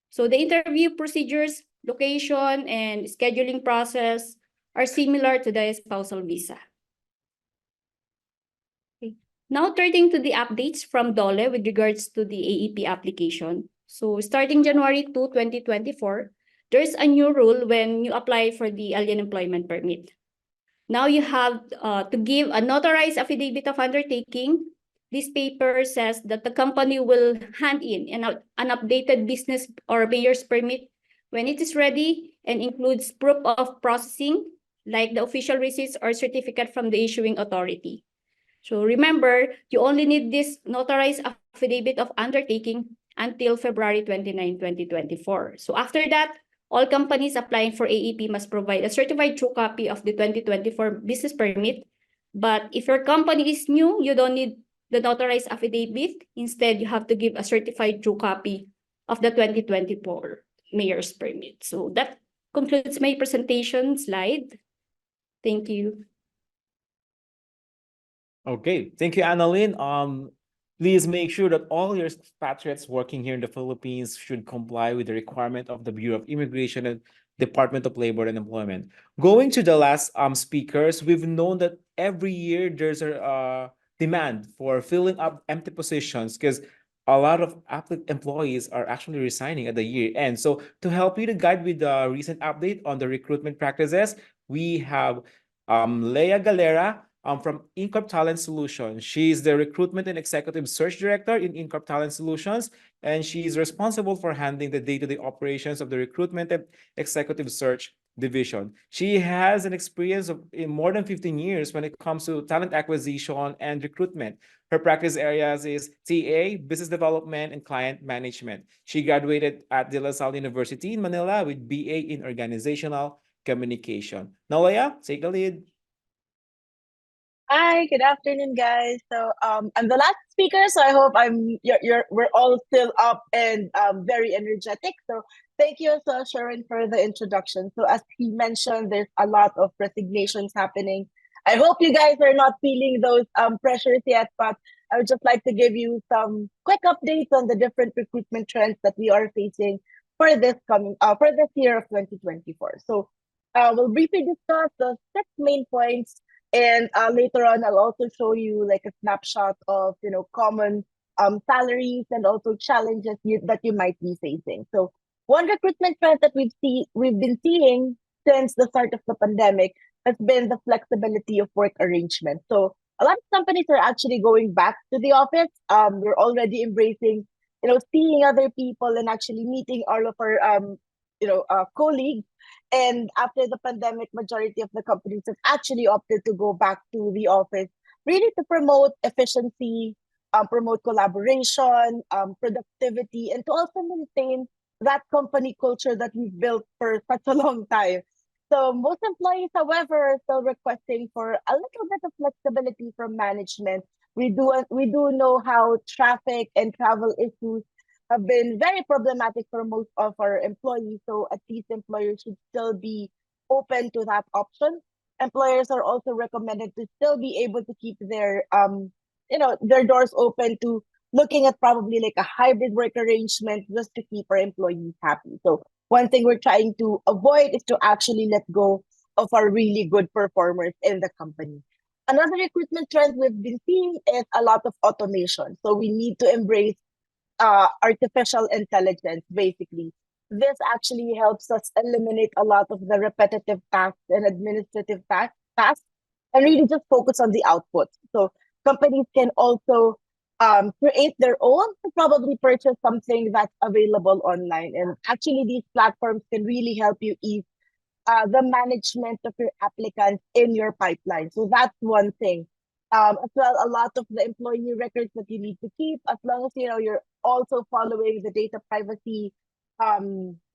So the interview procedures, location, and scheduling process are similar to the spousal visa. Okay. Now turning to the updates from DOLE with regards to the AEP application. So starting January 2, 2024, there's a new rule when you apply for the alien employment permit. Now you have to give a notarized affidavit of undertaking. This paper says that the company will hand in an updated business or mayor's permit when it is ready and includes proof of processing, like the official receipts or certificate from the issuing authority. So remember, you only need this notarized affidavit of undertaking until February 29, 2024. So after that, all companies applying for AEP must provide a certified true copy of the 2024 business permit. But if your company is new, you don't need the notarized affidavit. Instead, you have to give a certified true copy of the 2024 mayor's permit. So that concludes my presentation slide. Thank you. Okay, thank you, Analyn. Please make sure that all your expatriates working here in the Philippines should comply with the requirement of the Bureau of Immigration and Department of Labor and Employment. Going to the last speakers, we've known that every year there's a demand for filling up empty positions because a lot of employees are actually resigning at the year end. So to help you to guide with the recent update on the recruitment practices, we have Lea Galera from InCorp Talent Solutions. She's the Recruitment and Executive Search Director in InCorp Talent Solutions, and she's responsible for handling the day-to-day operations of the Recruitment and Executive Search Division. She has an experience of in more than 15 years when it comes to talent acquisition and recruitment. Her practice areas is TA, Business Development, and Client Management. She graduated at De La Salle University in Manila with BA in Organizational Communication. Now, Lea, take the lead. Hi, good afternoon, guys. So I'm the last speaker, so I hope we're all still up and very energetic. So thank you so Sharon for the introduction. So as he mentioned, there's a lot of resignations happening. I hope you guys are not feeling those pressures yet, but I would just like to give you some quick updates on the different recruitment trends that we are facing for this year of 2024. So we'll briefly discuss the 6 main points, and later on I'll also show you like a snapshot of common salaries and also challenges that you might be facing. So one recruitment trend that we've been seeing since the start of the pandemic has been the flexibility of work arrangement. So a lot of companies are actually going back to the office. We're already embracing, seeing other people and actually meeting all of our, colleagues. And after the pandemic, majority of the companies have actually opted to go back to the office, really to promote efficiency, promote collaboration, productivity, and to also maintain that company culture that we've built for such a long time. So most employees, however, are still requesting for a little bit of flexibility from management. We do know how traffic and travel issues have been very problematic for most of our employees. So at least employers should still be open to that option. Employers are also recommended to still be able to keep their doors open to looking at probably like a hybrid work arrangement just to keep our employees happy. So one thing we're trying to avoid is to actually let go of our really good performers in the company. Another recruitment trend we've been seeing is a lot of automation. So we need to embrace artificial intelligence, basically. This actually helps us eliminate a lot of the repetitive tasks and administrative tasks and really just focus on the output. So companies can also create their own to probably purchase something that's available online. And actually, these platforms can really help you ease the management of your applicants in your pipeline. So that's one thing. As well, a lot of the employee records that you need to keep, as long as you're also following the data privacy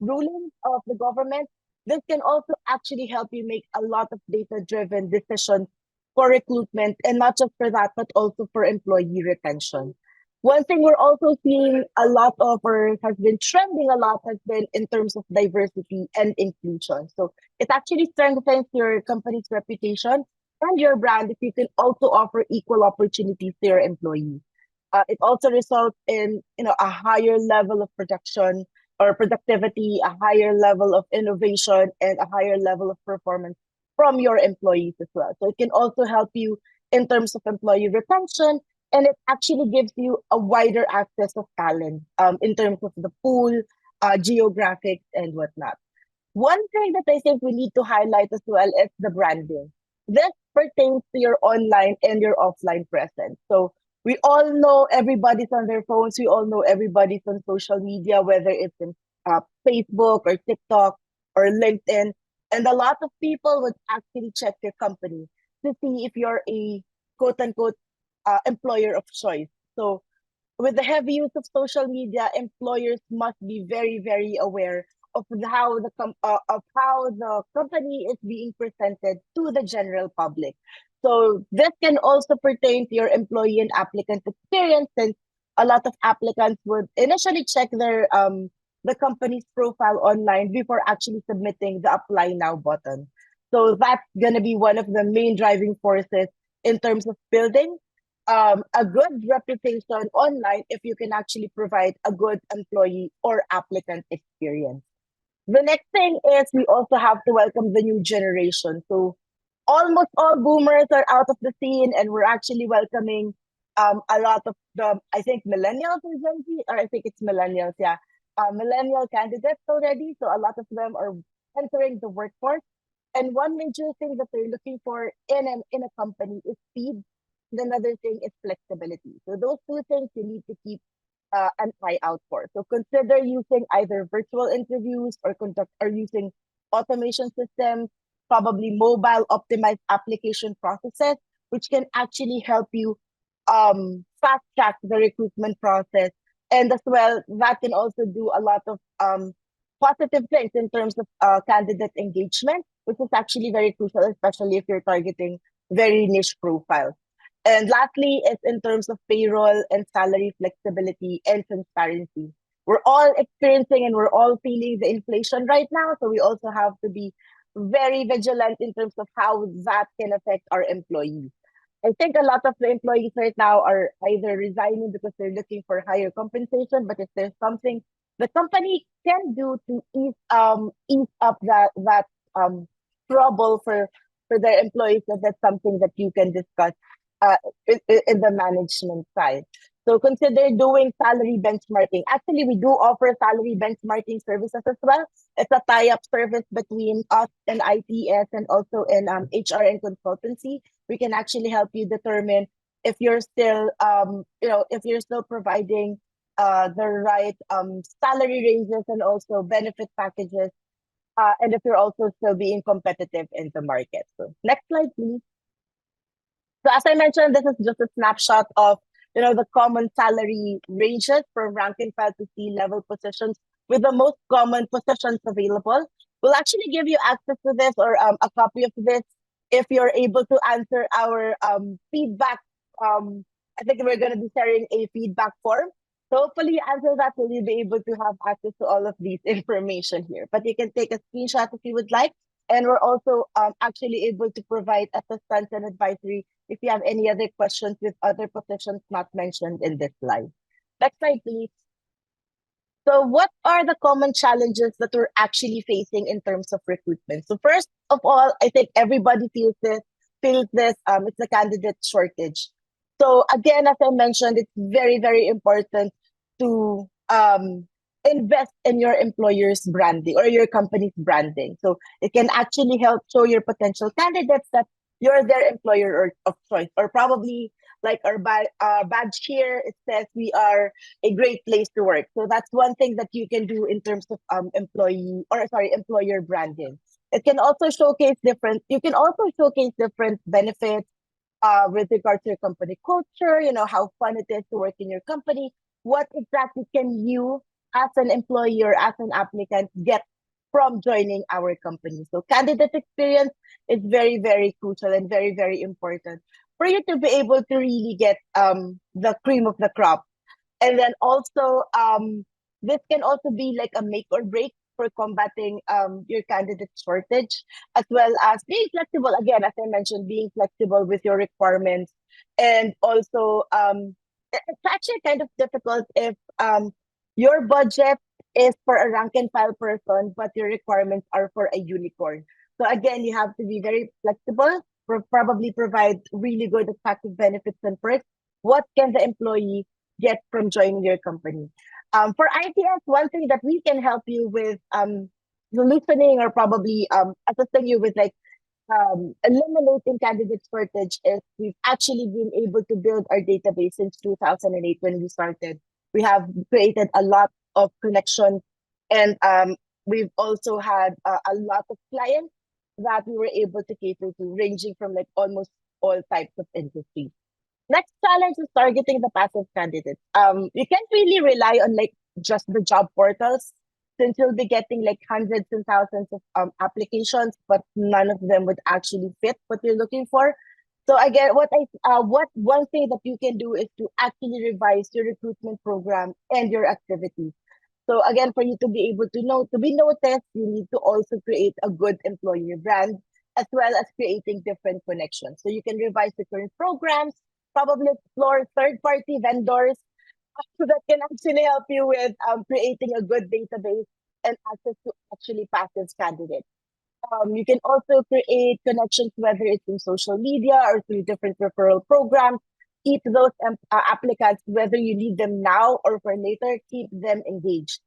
rulings of the government, this can also actually help you make a lot of data-driven decisions for recruitment, and not just for that, but also for employee retention. One thing we're also seeing a lot of, or has been trending a lot, has been in terms of diversity and inclusion. So it actually strengthens your company's reputation and your brand if you can also offer equal opportunities to your employees. It also results in a higher level of production or productivity, a higher level of innovation, and a higher level of performance from your employees as well. So it can also help you in terms of employee retention, and it actually gives you a wider access of talent in terms of the pool, geographics, and whatnot. One thing that I think we need to highlight as well is the branding. This pertains to your online and your offline presence. So we all know everybody's on their phones. We all know everybody's on social media, whether it's in Facebook or TikTok or LinkedIn. And a lot of people would actually check your company to see if you're a quote unquote employer of choice. So with the heavy use of social media, employers must be very, very aware of how the company is being presented to the general public. So this can also pertain to your employee and applicant experience, since a lot of applicants would initially check the company's profile online before actually submitting the apply now button. So that's gonna be one of the main driving forces in terms of building a good reputation online if you can actually provide a good employee or applicant experience. The next thing is we also have to welcome the new generation. So almost all boomers are out of the scene, and we're actually welcoming a lot of I think millennials or Gen Z, or I think it's millennials, yeah. Millennial candidates already. So a lot of them are entering the workforce. And one major thing that they're looking for in a company is speed. Another thing is flexibility. So those two things you need to keep an eye out for. So consider using either virtual interviews or using automation systems, probably mobile optimized application processes, which can actually help you fast track the recruitment process. And as well, that can also do a lot of positive things in terms of candidate engagement, which is actually very crucial, especially if you're targeting very niche profiles. And lastly, it's in terms of payroll and salary flexibility and transparency. We're all experiencing and we're all feeling the inflation right now. So we also have to be very vigilant in terms of how that can affect our employees. I think a lot of the employees right now are either resigning because they're looking for higher compensation, but if there's something the company can do to ease up that trouble for their employees, that's something that you can discuss in the management side. So consider doing salary benchmarking. Actually, we do offer salary benchmarking services as well. It's a tie-up service between us and ITS and also in HR and consultancy. We can actually help you determine if you're still if you're still providing the right salary ranges and also benefit packages, and if you're also still being competitive in the market. So next slide, please. So as I mentioned, this is just a snapshot of the common salary ranges from rank and file to C-level positions with the most common positions available. We'll actually give you access to this or a copy of this if you're able to answer our feedback. I think we're going to be sharing a feedback form. So hopefully you answer that, so you'll be able to have access to all of these information here. But you can take a screenshot if you would like. And we're also actually able to provide assistance and advisory if you have any other questions with other positions not mentioned in this slide. Next slide, please. So what are the common challenges that we're actually facing in terms of recruitment? So first of all, I think everybody feels this, it's the candidate shortage. So again, as I mentioned, it's very, very important to invest in your employer's branding or your company's branding. So it can actually help show your potential candidates that you're their employer of choice, or probably like our badge here, it says we are a great place to work. So that's one thing that you can do in terms of employer branding. It can also showcase different benefits with regard to your company culture, how fun it is to work in your company. What exactly can you as an employee or as an applicant get from joining our company? So candidate experience is very, very crucial and very, very important for you to be able to really get the cream of the crop. And then also, this can also be like a make or break for combating your candidate shortage, as well as being flexible. Again, as I mentioned, being flexible with your requirements. And also, it's actually kind of difficult if your budget is for a rank and file person, but your requirements are for a unicorn. So again, you have to be very flexible, probably provide really good attractive benefits and perks. What can the employee get from joining your company? For ITS, one thing that we can help you with solutioning or probably assisting you with eliminating candidate shortage is we've actually been able to build our database since 2008 when we started. We have created a lot of connections, and we've also had a lot of clients that we were able to cater to, ranging from like almost all types of industries. Next challenge is targeting the passive candidates. You can't really rely on like just the job portals, since you'll be getting like hundreds and thousands of applications, but none of them would actually fit what you're looking for. So again, one thing that you can do is to actually revise your recruitment program and your activities. So again, for you to be able to be noticed, you need to also create a good employer brand, as well as creating different connections. So you can revise the current programs, probably explore third-party vendors that can actually help you with creating a good database and access to actually passive candidates. You can also create connections, whether it's in social media or through different referral programs. Keep those applicants, whether you need them now or for later, keep them engaged.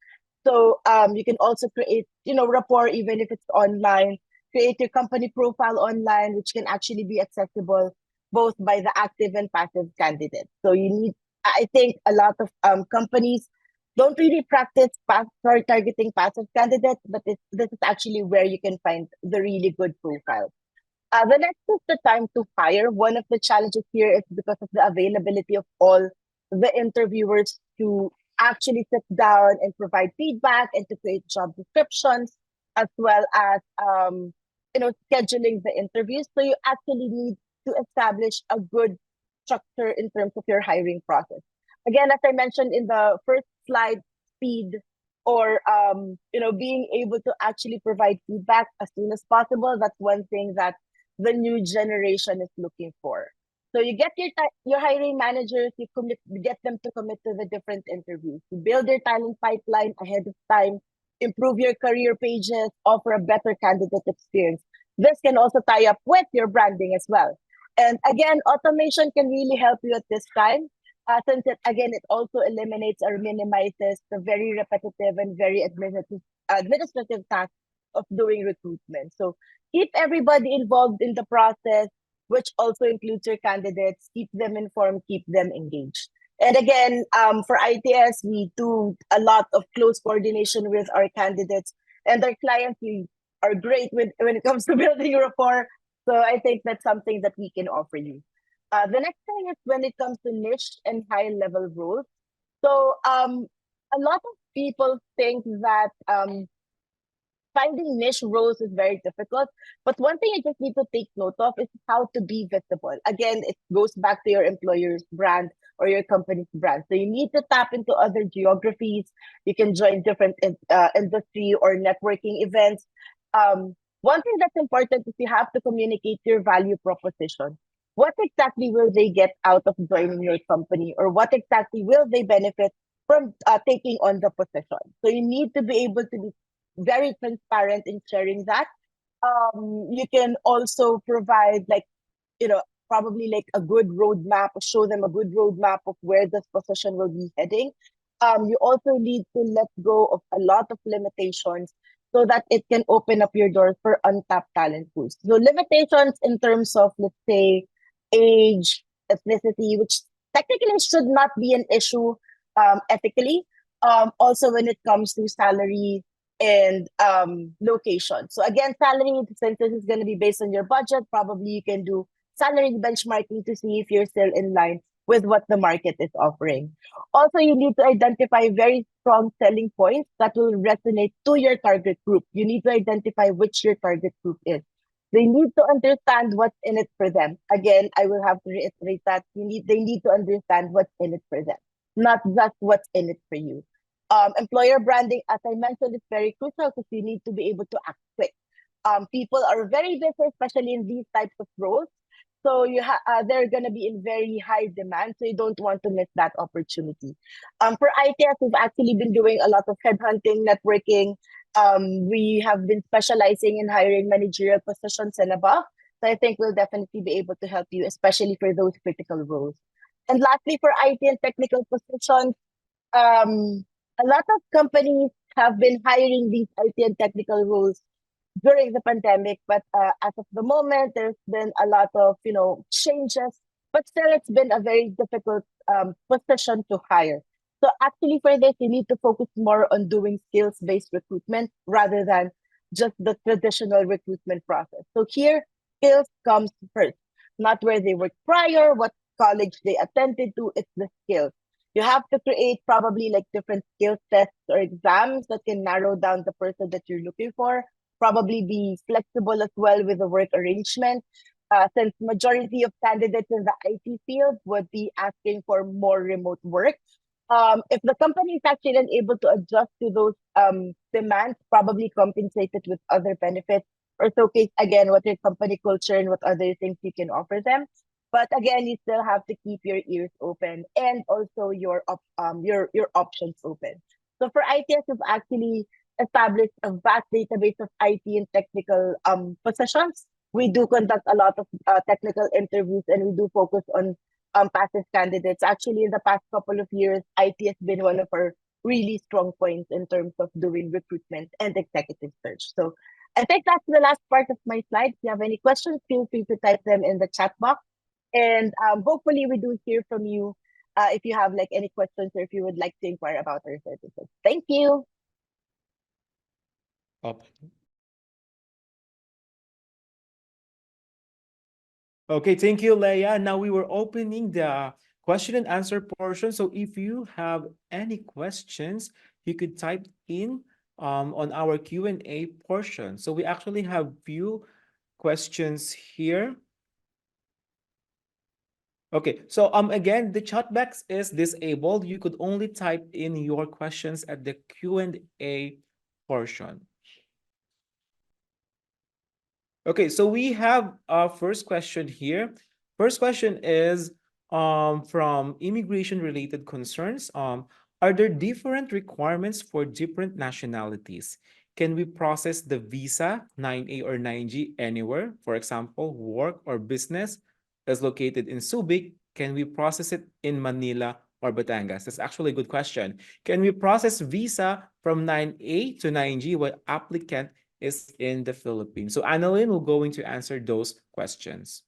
So you can also create, rapport, even if it's online. Create your company profile online, which can actually be accessible both by the active and passive candidates. So I think a lot of companies don't really practice targeting passive candidates, but this is actually where you can find the really good profile. The next is the time to hire. One of the challenges here is because of the availability of all the interviewers to actually sit down and provide feedback and to create job descriptions, as well as scheduling the interviews. So you actually need to establish a good structure in terms of your hiring process. Again, as I mentioned in the first slide, speed or being able to actually provide feedback as soon as possible. That's one thing that the new generation is looking for. So you get your hiring managers, you get them to commit to the different interviews. You build your talent pipeline ahead of time, improve your career pages, offer a better candidate experience. This can also tie up with your branding as well. And again, automation can really help you at this time, since it also eliminates or minimizes the very repetitive and very administrative task of doing recruitment. So keep everybody involved in the process, which also includes your candidates. Keep them informed, keep them engaged. And again, for ITS, we do a lot of close coordination with our candidates and our clients. We are great when it comes to building rapport. So I think that's something that we can offer you. The next thing is when it comes to niche and high level roles. So a lot of people think that finding niche roles is very difficult. But one thing you just need to take note of is how to be visible. Again, it goes back to your employer's brand or your company's brand. So you need to tap into other geographies. You can join different industry or networking events. One thing that's important is you have to communicate your value proposition. What exactly will they get out of joining your company, or what exactly will they benefit from taking on the position? So you need to be able to be very transparent in sharing that. You can also provide probably like a good roadmap, show them a good roadmap of where this position will be heading. You also need to let go of a lot of limitations so that it can open up your doors for untapped talent pools. So limitations in terms of, let's say, age, ethnicity, which technically should not be an issue ethically. Also when it comes to salary and location. So again, salary, since this is going to be based on your budget, probably you can do salary benchmarking to see if you're still in line with what the market is offering. Also, you need to identify very strong selling points that will resonate to your target group. You need to identify which your target group is. They need to understand what's in it for them. Again, I will have to reiterate that they need to understand what's in it for them, not just what's in it for you. Employer branding, as I mentioned, is very crucial because you need to be able to act quick. People are very busy, especially in these types of roles. So they're going to be in very high demand. So you don't want to miss that opportunity. For ITS, we've actually been doing a lot of headhunting, networking. We have been specializing in hiring managerial positions and above. So I think we'll definitely be able to help you, especially for those critical roles. And lastly, for IT and technical positions, a lot of companies have been hiring these IT and technical roles during the pandemic, but as of the moment, there's been a lot of changes. But still, it's been a very difficult position to hire. So actually, for this, you need to focus more on doing skills-based recruitment rather than just the traditional recruitment process. So here, skills comes first, not where they worked prior, what college they attended to. It's the skills. You have to create probably like different skill tests or exams that can narrow down the person that you're looking for. Probably be flexible as well with the work arrangement, since majority of candidates in the IT field would be asking for more remote work. If the company is actually unable to adjust to those demands, probably compensate it with other benefits or showcase again what your company culture and what other things you can offer them. But again, you still have to keep your ears open and also your options open. So for ITS, we've actually established a vast database of IT and technical positions. We do conduct a lot of technical interviews, and we do focus on passive candidates. Actually, in the past couple of years, IT has been one of our really strong points in terms of doing recruitment and executive search. So I think that's the last part of my slide. If you have any questions, feel free to type them in the chat box. And hopefully we do hear from you if you have like any questions or if you would like to inquire about our services. Thank you. Okay, thank you, Lea. Now we were opening the question and answer portion. So if you have any questions, you could type in on our Q&A portion. So we actually have few questions here. Okay, so again, the chat box is disabled. You could only type in your questions at the Q&A portion. Okay, so we have our first question here. First question is from immigration-related concerns. Are there different requirements for different nationalities? Can we process the visa 9A or 9G anywhere? For example, work or business is located in Subic. Can we process it in Manila or Batangas? That's actually a good question. Can we process visa from 9A to 9G while applicant is in the Philippines? So Analyn will going to answer those questions.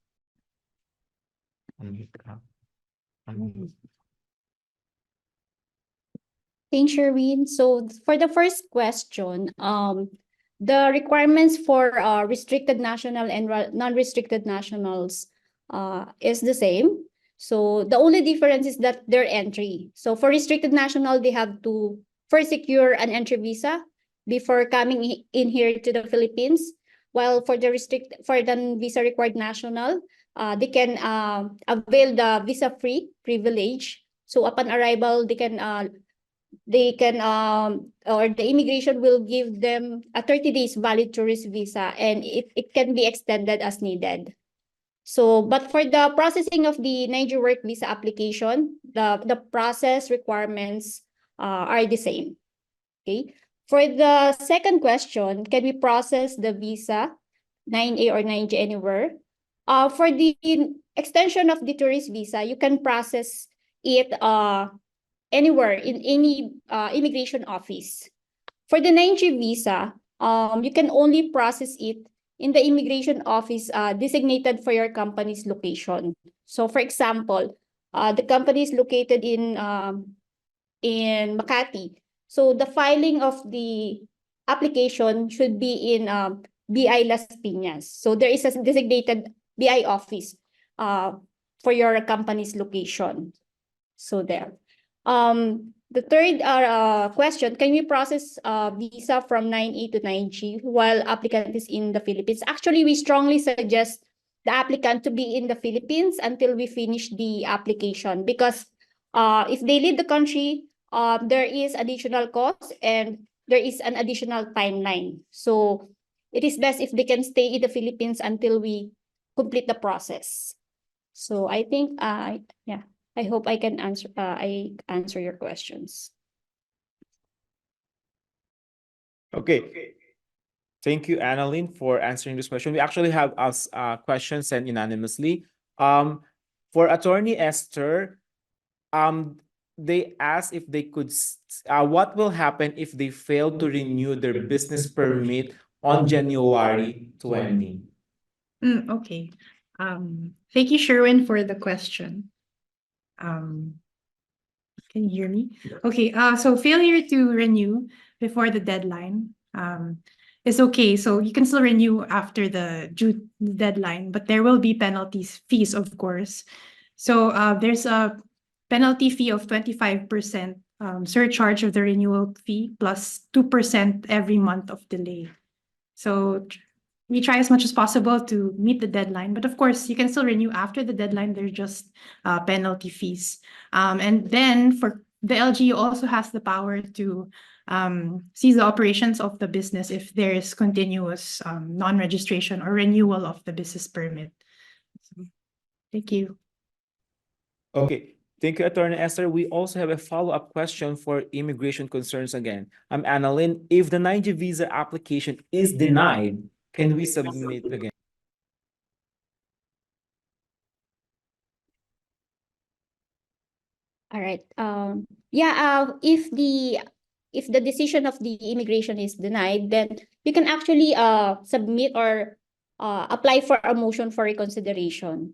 Thanks, Sherwin. So for the first question, the requirements for restricted national and non-restricted nationals is the same. So the only difference is that their entry. So for restricted national, they have to first secure an entry visa before coming in here to the Philippines. While for the visa required national, they can avail the visa-free privilege. So upon arrival, they can or the immigration will give them a 30 days valid tourist visa, and it can be extended as needed. So, but for the processing of the Niger work visa application, the process requirements are the same. Okay. For the second question, can we process the visa 9A or 9G anywhere? For the extension of the tourist visa, you can process it anywhere in any immigration office. For the 9G visa, you can only process it in the immigration office designated for your company's location. So for example, the company is located in Makati. So the filing of the application should be in BI Las Piñas. So there is a designated BI office for your company's location. So there. The third question, can we process visa from 9A to 9G while applicant is in the Philippines? Actually, we strongly suggest the applicant to be in the Philippines until we finish the application, because if they leave the country, there is additional cost and there is an additional timeline. So it is best if they can stay in the Philippines until we complete the process. So I think, yeah. I hope I can answer your questions. Okay. Thank you, Analyn, for answering this question. We actually have questions sent anonymously. For Attorney Esther, they asked if they could, what will happen if they fail to renew their business permit on January 20? Okay. Thank you, Sherwin, for the question. Can you hear me? Okay, so failure to renew before the deadline is okay. So you can still renew after the due deadline, but there will be penalties, fees, of course. So there's a penalty fee of 25% surcharge of the renewal fee plus 2% every month of delay. So we try as much as possible to meet the deadline, but of course you can still renew after the deadline. They're just penalty fees. And then for the LGU also has the power to seize the operations of the business if there is continuous non-registration or renewal of the business permit. So, thank you. Okay. Thank you, Attorney Esther. We also have a follow-up question for immigration concerns again. Analyn, if the 9G visa application is denied, can we submit again? All right. Yeah. If the decision of the immigration is denied, then you can actually submit or apply for a motion for reconsideration.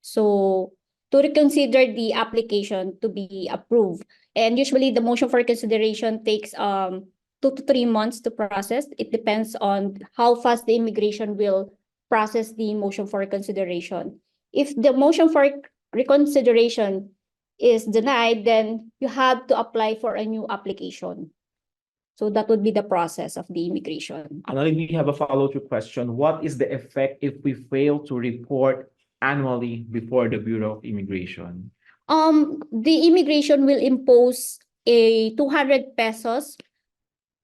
So to reconsider the application to be approved, and usually the motion for reconsideration takes 2 to 3 months to process. It depends on how fast the immigration will process the motion for reconsideration. If the motion for reconsideration is denied, then you have to apply for a new application. So that would be the process of the immigration. Analyn, we have a follow-up question. What is the effect if we fail to report annually before the Bureau of Immigration? The immigration will impose a 200 pesos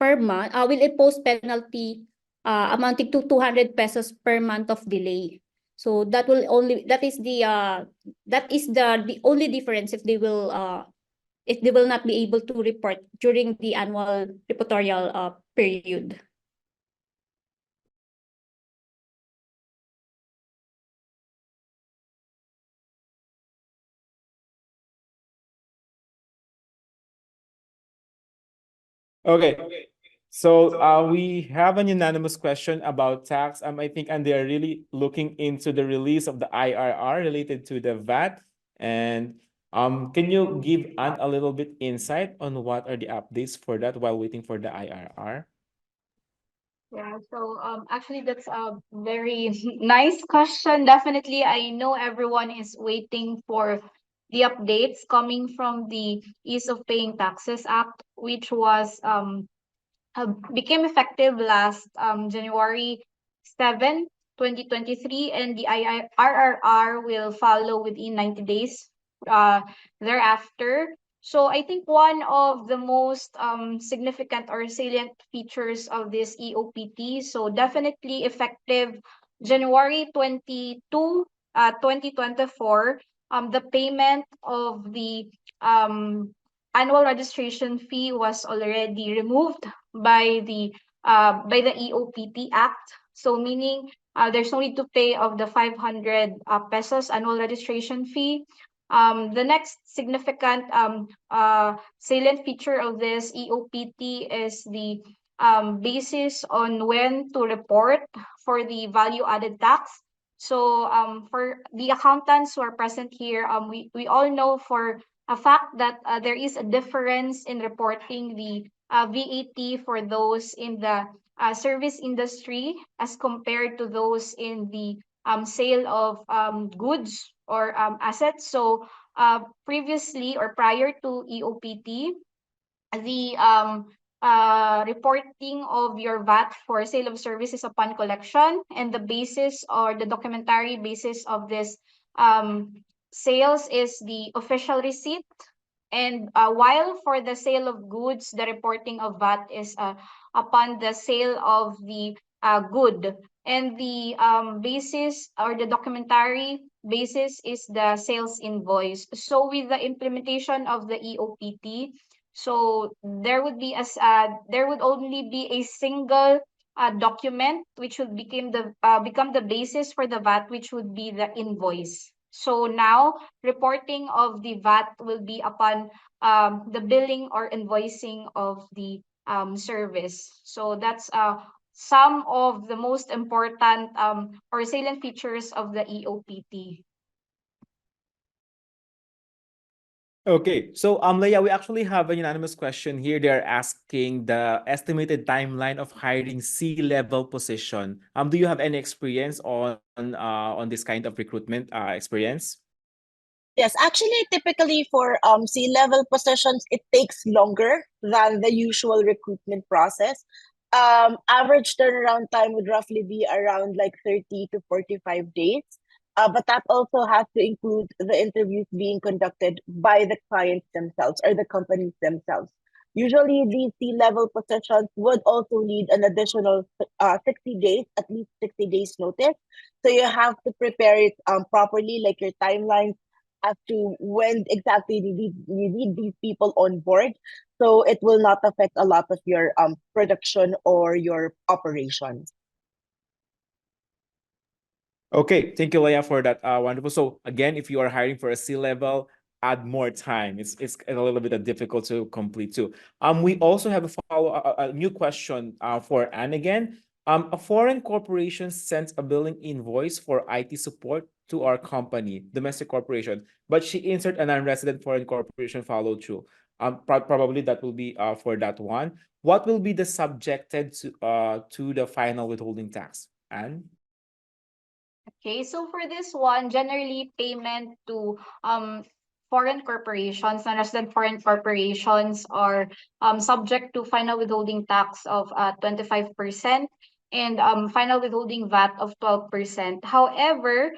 per month. Will impose penalty amounting to 200 pesos per month of delay. So that is the only difference if they will not be able to report during the annual reportorial period. Okay. So we have an unanimous question about tax. I think, and they are really looking into the release of the IRR related to the VAT. And can you give Anne a little bit insight on what are the updates for that while waiting for the IRR? Yeah, so actually that's a very nice question. Definitely, I know everyone is waiting for the updates coming from the Ease of Paying Taxes Act, which was became effective last January 7, 2023, and the IRR will follow within 90 days uh, thereafter. So I think one of the most significant or salient features of this EOPT, so definitely effective January 22, 2024, the payment of the annual registration fee was already removed by the EOPT Act. So meaning there's no need to pay of the 500 pesos annual registration fee. The next significant salient feature of this EOPT is the basis on when to report for the value added tax. So for the accountants who are present here, we all know for a fact that there is a difference in reporting the VAT for those in the service industry as compared to those in the sale of goods or assets. So previously or prior to EOPT, the reporting of your VAT for sale of services upon collection, and the basis or the documentary basis of this sales is the official receipt. And while for the sale of goods, the reporting of VAT is upon the sale of the good. And the basis or the documentary basis is the sales invoice. So with the implementation of the EOPT, so there would only be a single document which would become the basis for the VAT, which would be the invoice. So now reporting of the VAT will be upon the billing or invoicing of the service. So that's some of the most important or salient features of the EOPT. Okay, so Leia, we actually have a unanimous question here. They're asking the estimated timeline of hiring C-level position. Do you have any experience on this kind of recruitment experience? Yes, actually, typically for C-level positions, it takes longer than the usual recruitment process. Average turnaround time would roughly be around like 30 to 45 days. But that also has to include the interviews being conducted by the clients themselves or the companies themselves. Usually, these C-level positions would also need an additional 60 days, at least 60 days notice. So you have to prepare it properly, like your timelines as to when exactly you need these people on board. So it will not affect a lot of your production or your operations. Okay, thank you, Leia, for that. Wonderful. So again, if you are hiring for a C-level, add more time. It's a little bit difficult to complete too. We also have a new question for Anne again. A foreign corporation sends a billing invoice for IT support to our company, domestic corporation, but she insert a non-resident foreign corporation follow through. Probably that will be for that one. What will be the subjected to the final withholding tax? Anne? Okay, so for this one, generally payment to foreign corporations, non-resident foreign corporations are subject to final withholding tax of 25% and final withholding VAT of 12%. However,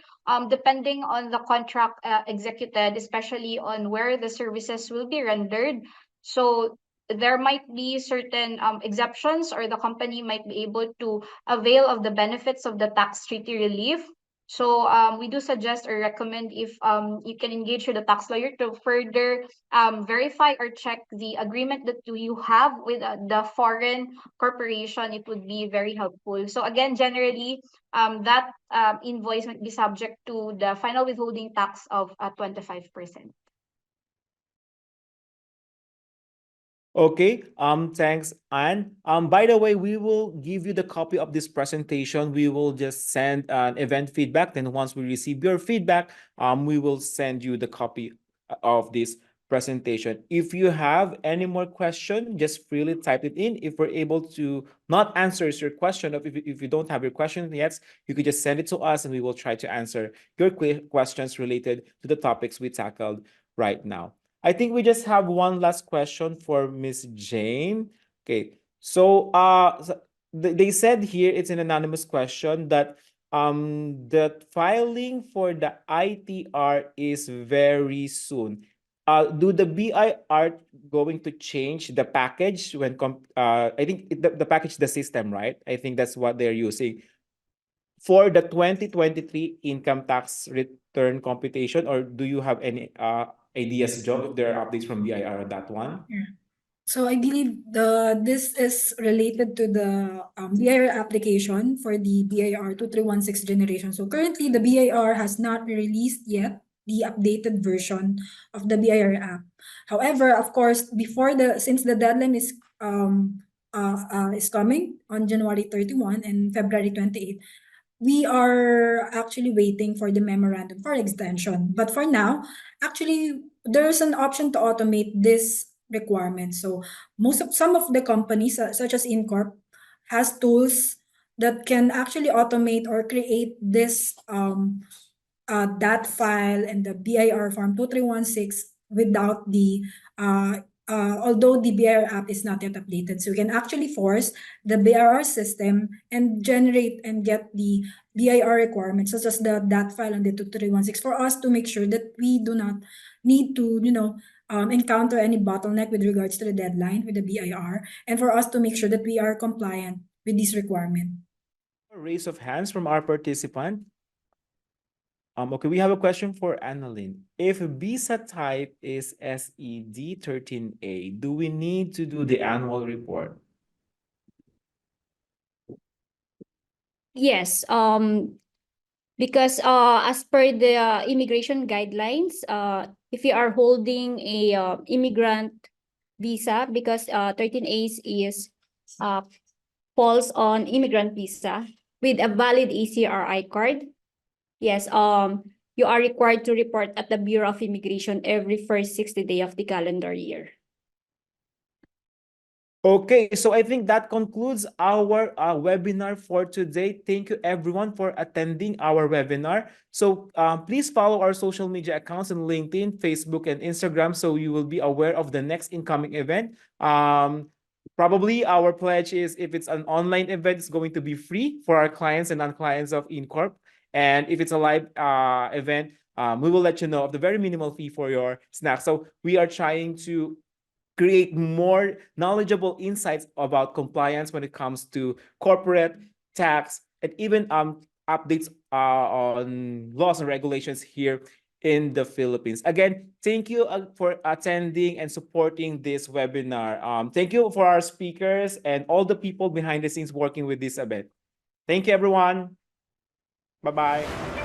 depending on the contract executed, especially on where the services will be rendered, so there might be certain exceptions, or the company might be able to avail of the benefits of the tax treaty relief. So we do suggest or recommend if you can engage with a tax lawyer to further verify or check the agreement that you have with the foreign corporation. It would be very helpful. So again, generally, that invoice might be subject to the final withholding tax of 25%. Okay, thanks, Anne. By the way, we will give you the copy of this presentation. We will just send an event feedback. Then once we receive your feedback, we will send you the copy of this presentation. If you have any more question, just freely type it in. If we're able to not answer your question, or if you don't have your question yet, you could just send it to us and we will try to answer your questions related to the topics we tackled right now. I think we just have one last question for Miss Jane. Okay, so they said here, it's an anonymous question, that the filing for the ITR is very soon. Do the BIR going to change the package when I think the package, the system, right? I think that's what they're using for the 2023 income tax return computation, or do you have any ideas, Joe, if there are updates from BIR on that one? So I believe this is related to the BIR application for the BIR 2316 generation. So currently the BIR has not released yet the updated version of the BIR app. However, of course, since the deadline is coming on January 31 and February 28, we are actually waiting for the memorandum for extension. But for now, actually, there's an option to automate this requirement. So some of the companies, such as InCorp, has tools that can actually automate or create this that file and the BIR form 2316 without the although the BIR app is not yet updated. So you can actually force the BIR system and generate and get the BIR requirements, such as that file and the 2316, for us to make sure that we do not need to, encounter any bottleneck with regards to the deadline with the BIR, and for us to make sure that we are compliant with this requirement. A raise of hands from our participant. Okay, we have a question for Analyn. If visa type is SED 13A, do we need to do the annual report? Yes, because as per the immigration guidelines, if you are holding a immigrant visa, because 13As is falls on immigrant visa with a valid ACRI card, yes, you are required to report at the Bureau of Immigration every first 60 day of the calendar year. Okay, so I think that concludes our webinar for today. Thank you everyone for attending our webinar. So please follow our social media accounts on LinkedIn, Facebook, and Instagram so you will be aware of the next incoming event. Probably our pledge is, if it's an online event, it's going to be free for our clients and non-clients of InCorp. And if it's a live event, we will let you know of the very minimal fee for your snack. So we are trying to create more knowledgeable insights about compliance when it comes to corporate tax, and even updates on laws and regulations here in the Philippines. Again, thank you for attending and supporting this webinar. Thank you for our speakers and all the people behind the scenes working with this event. Thank you, everyone. Bye-bye.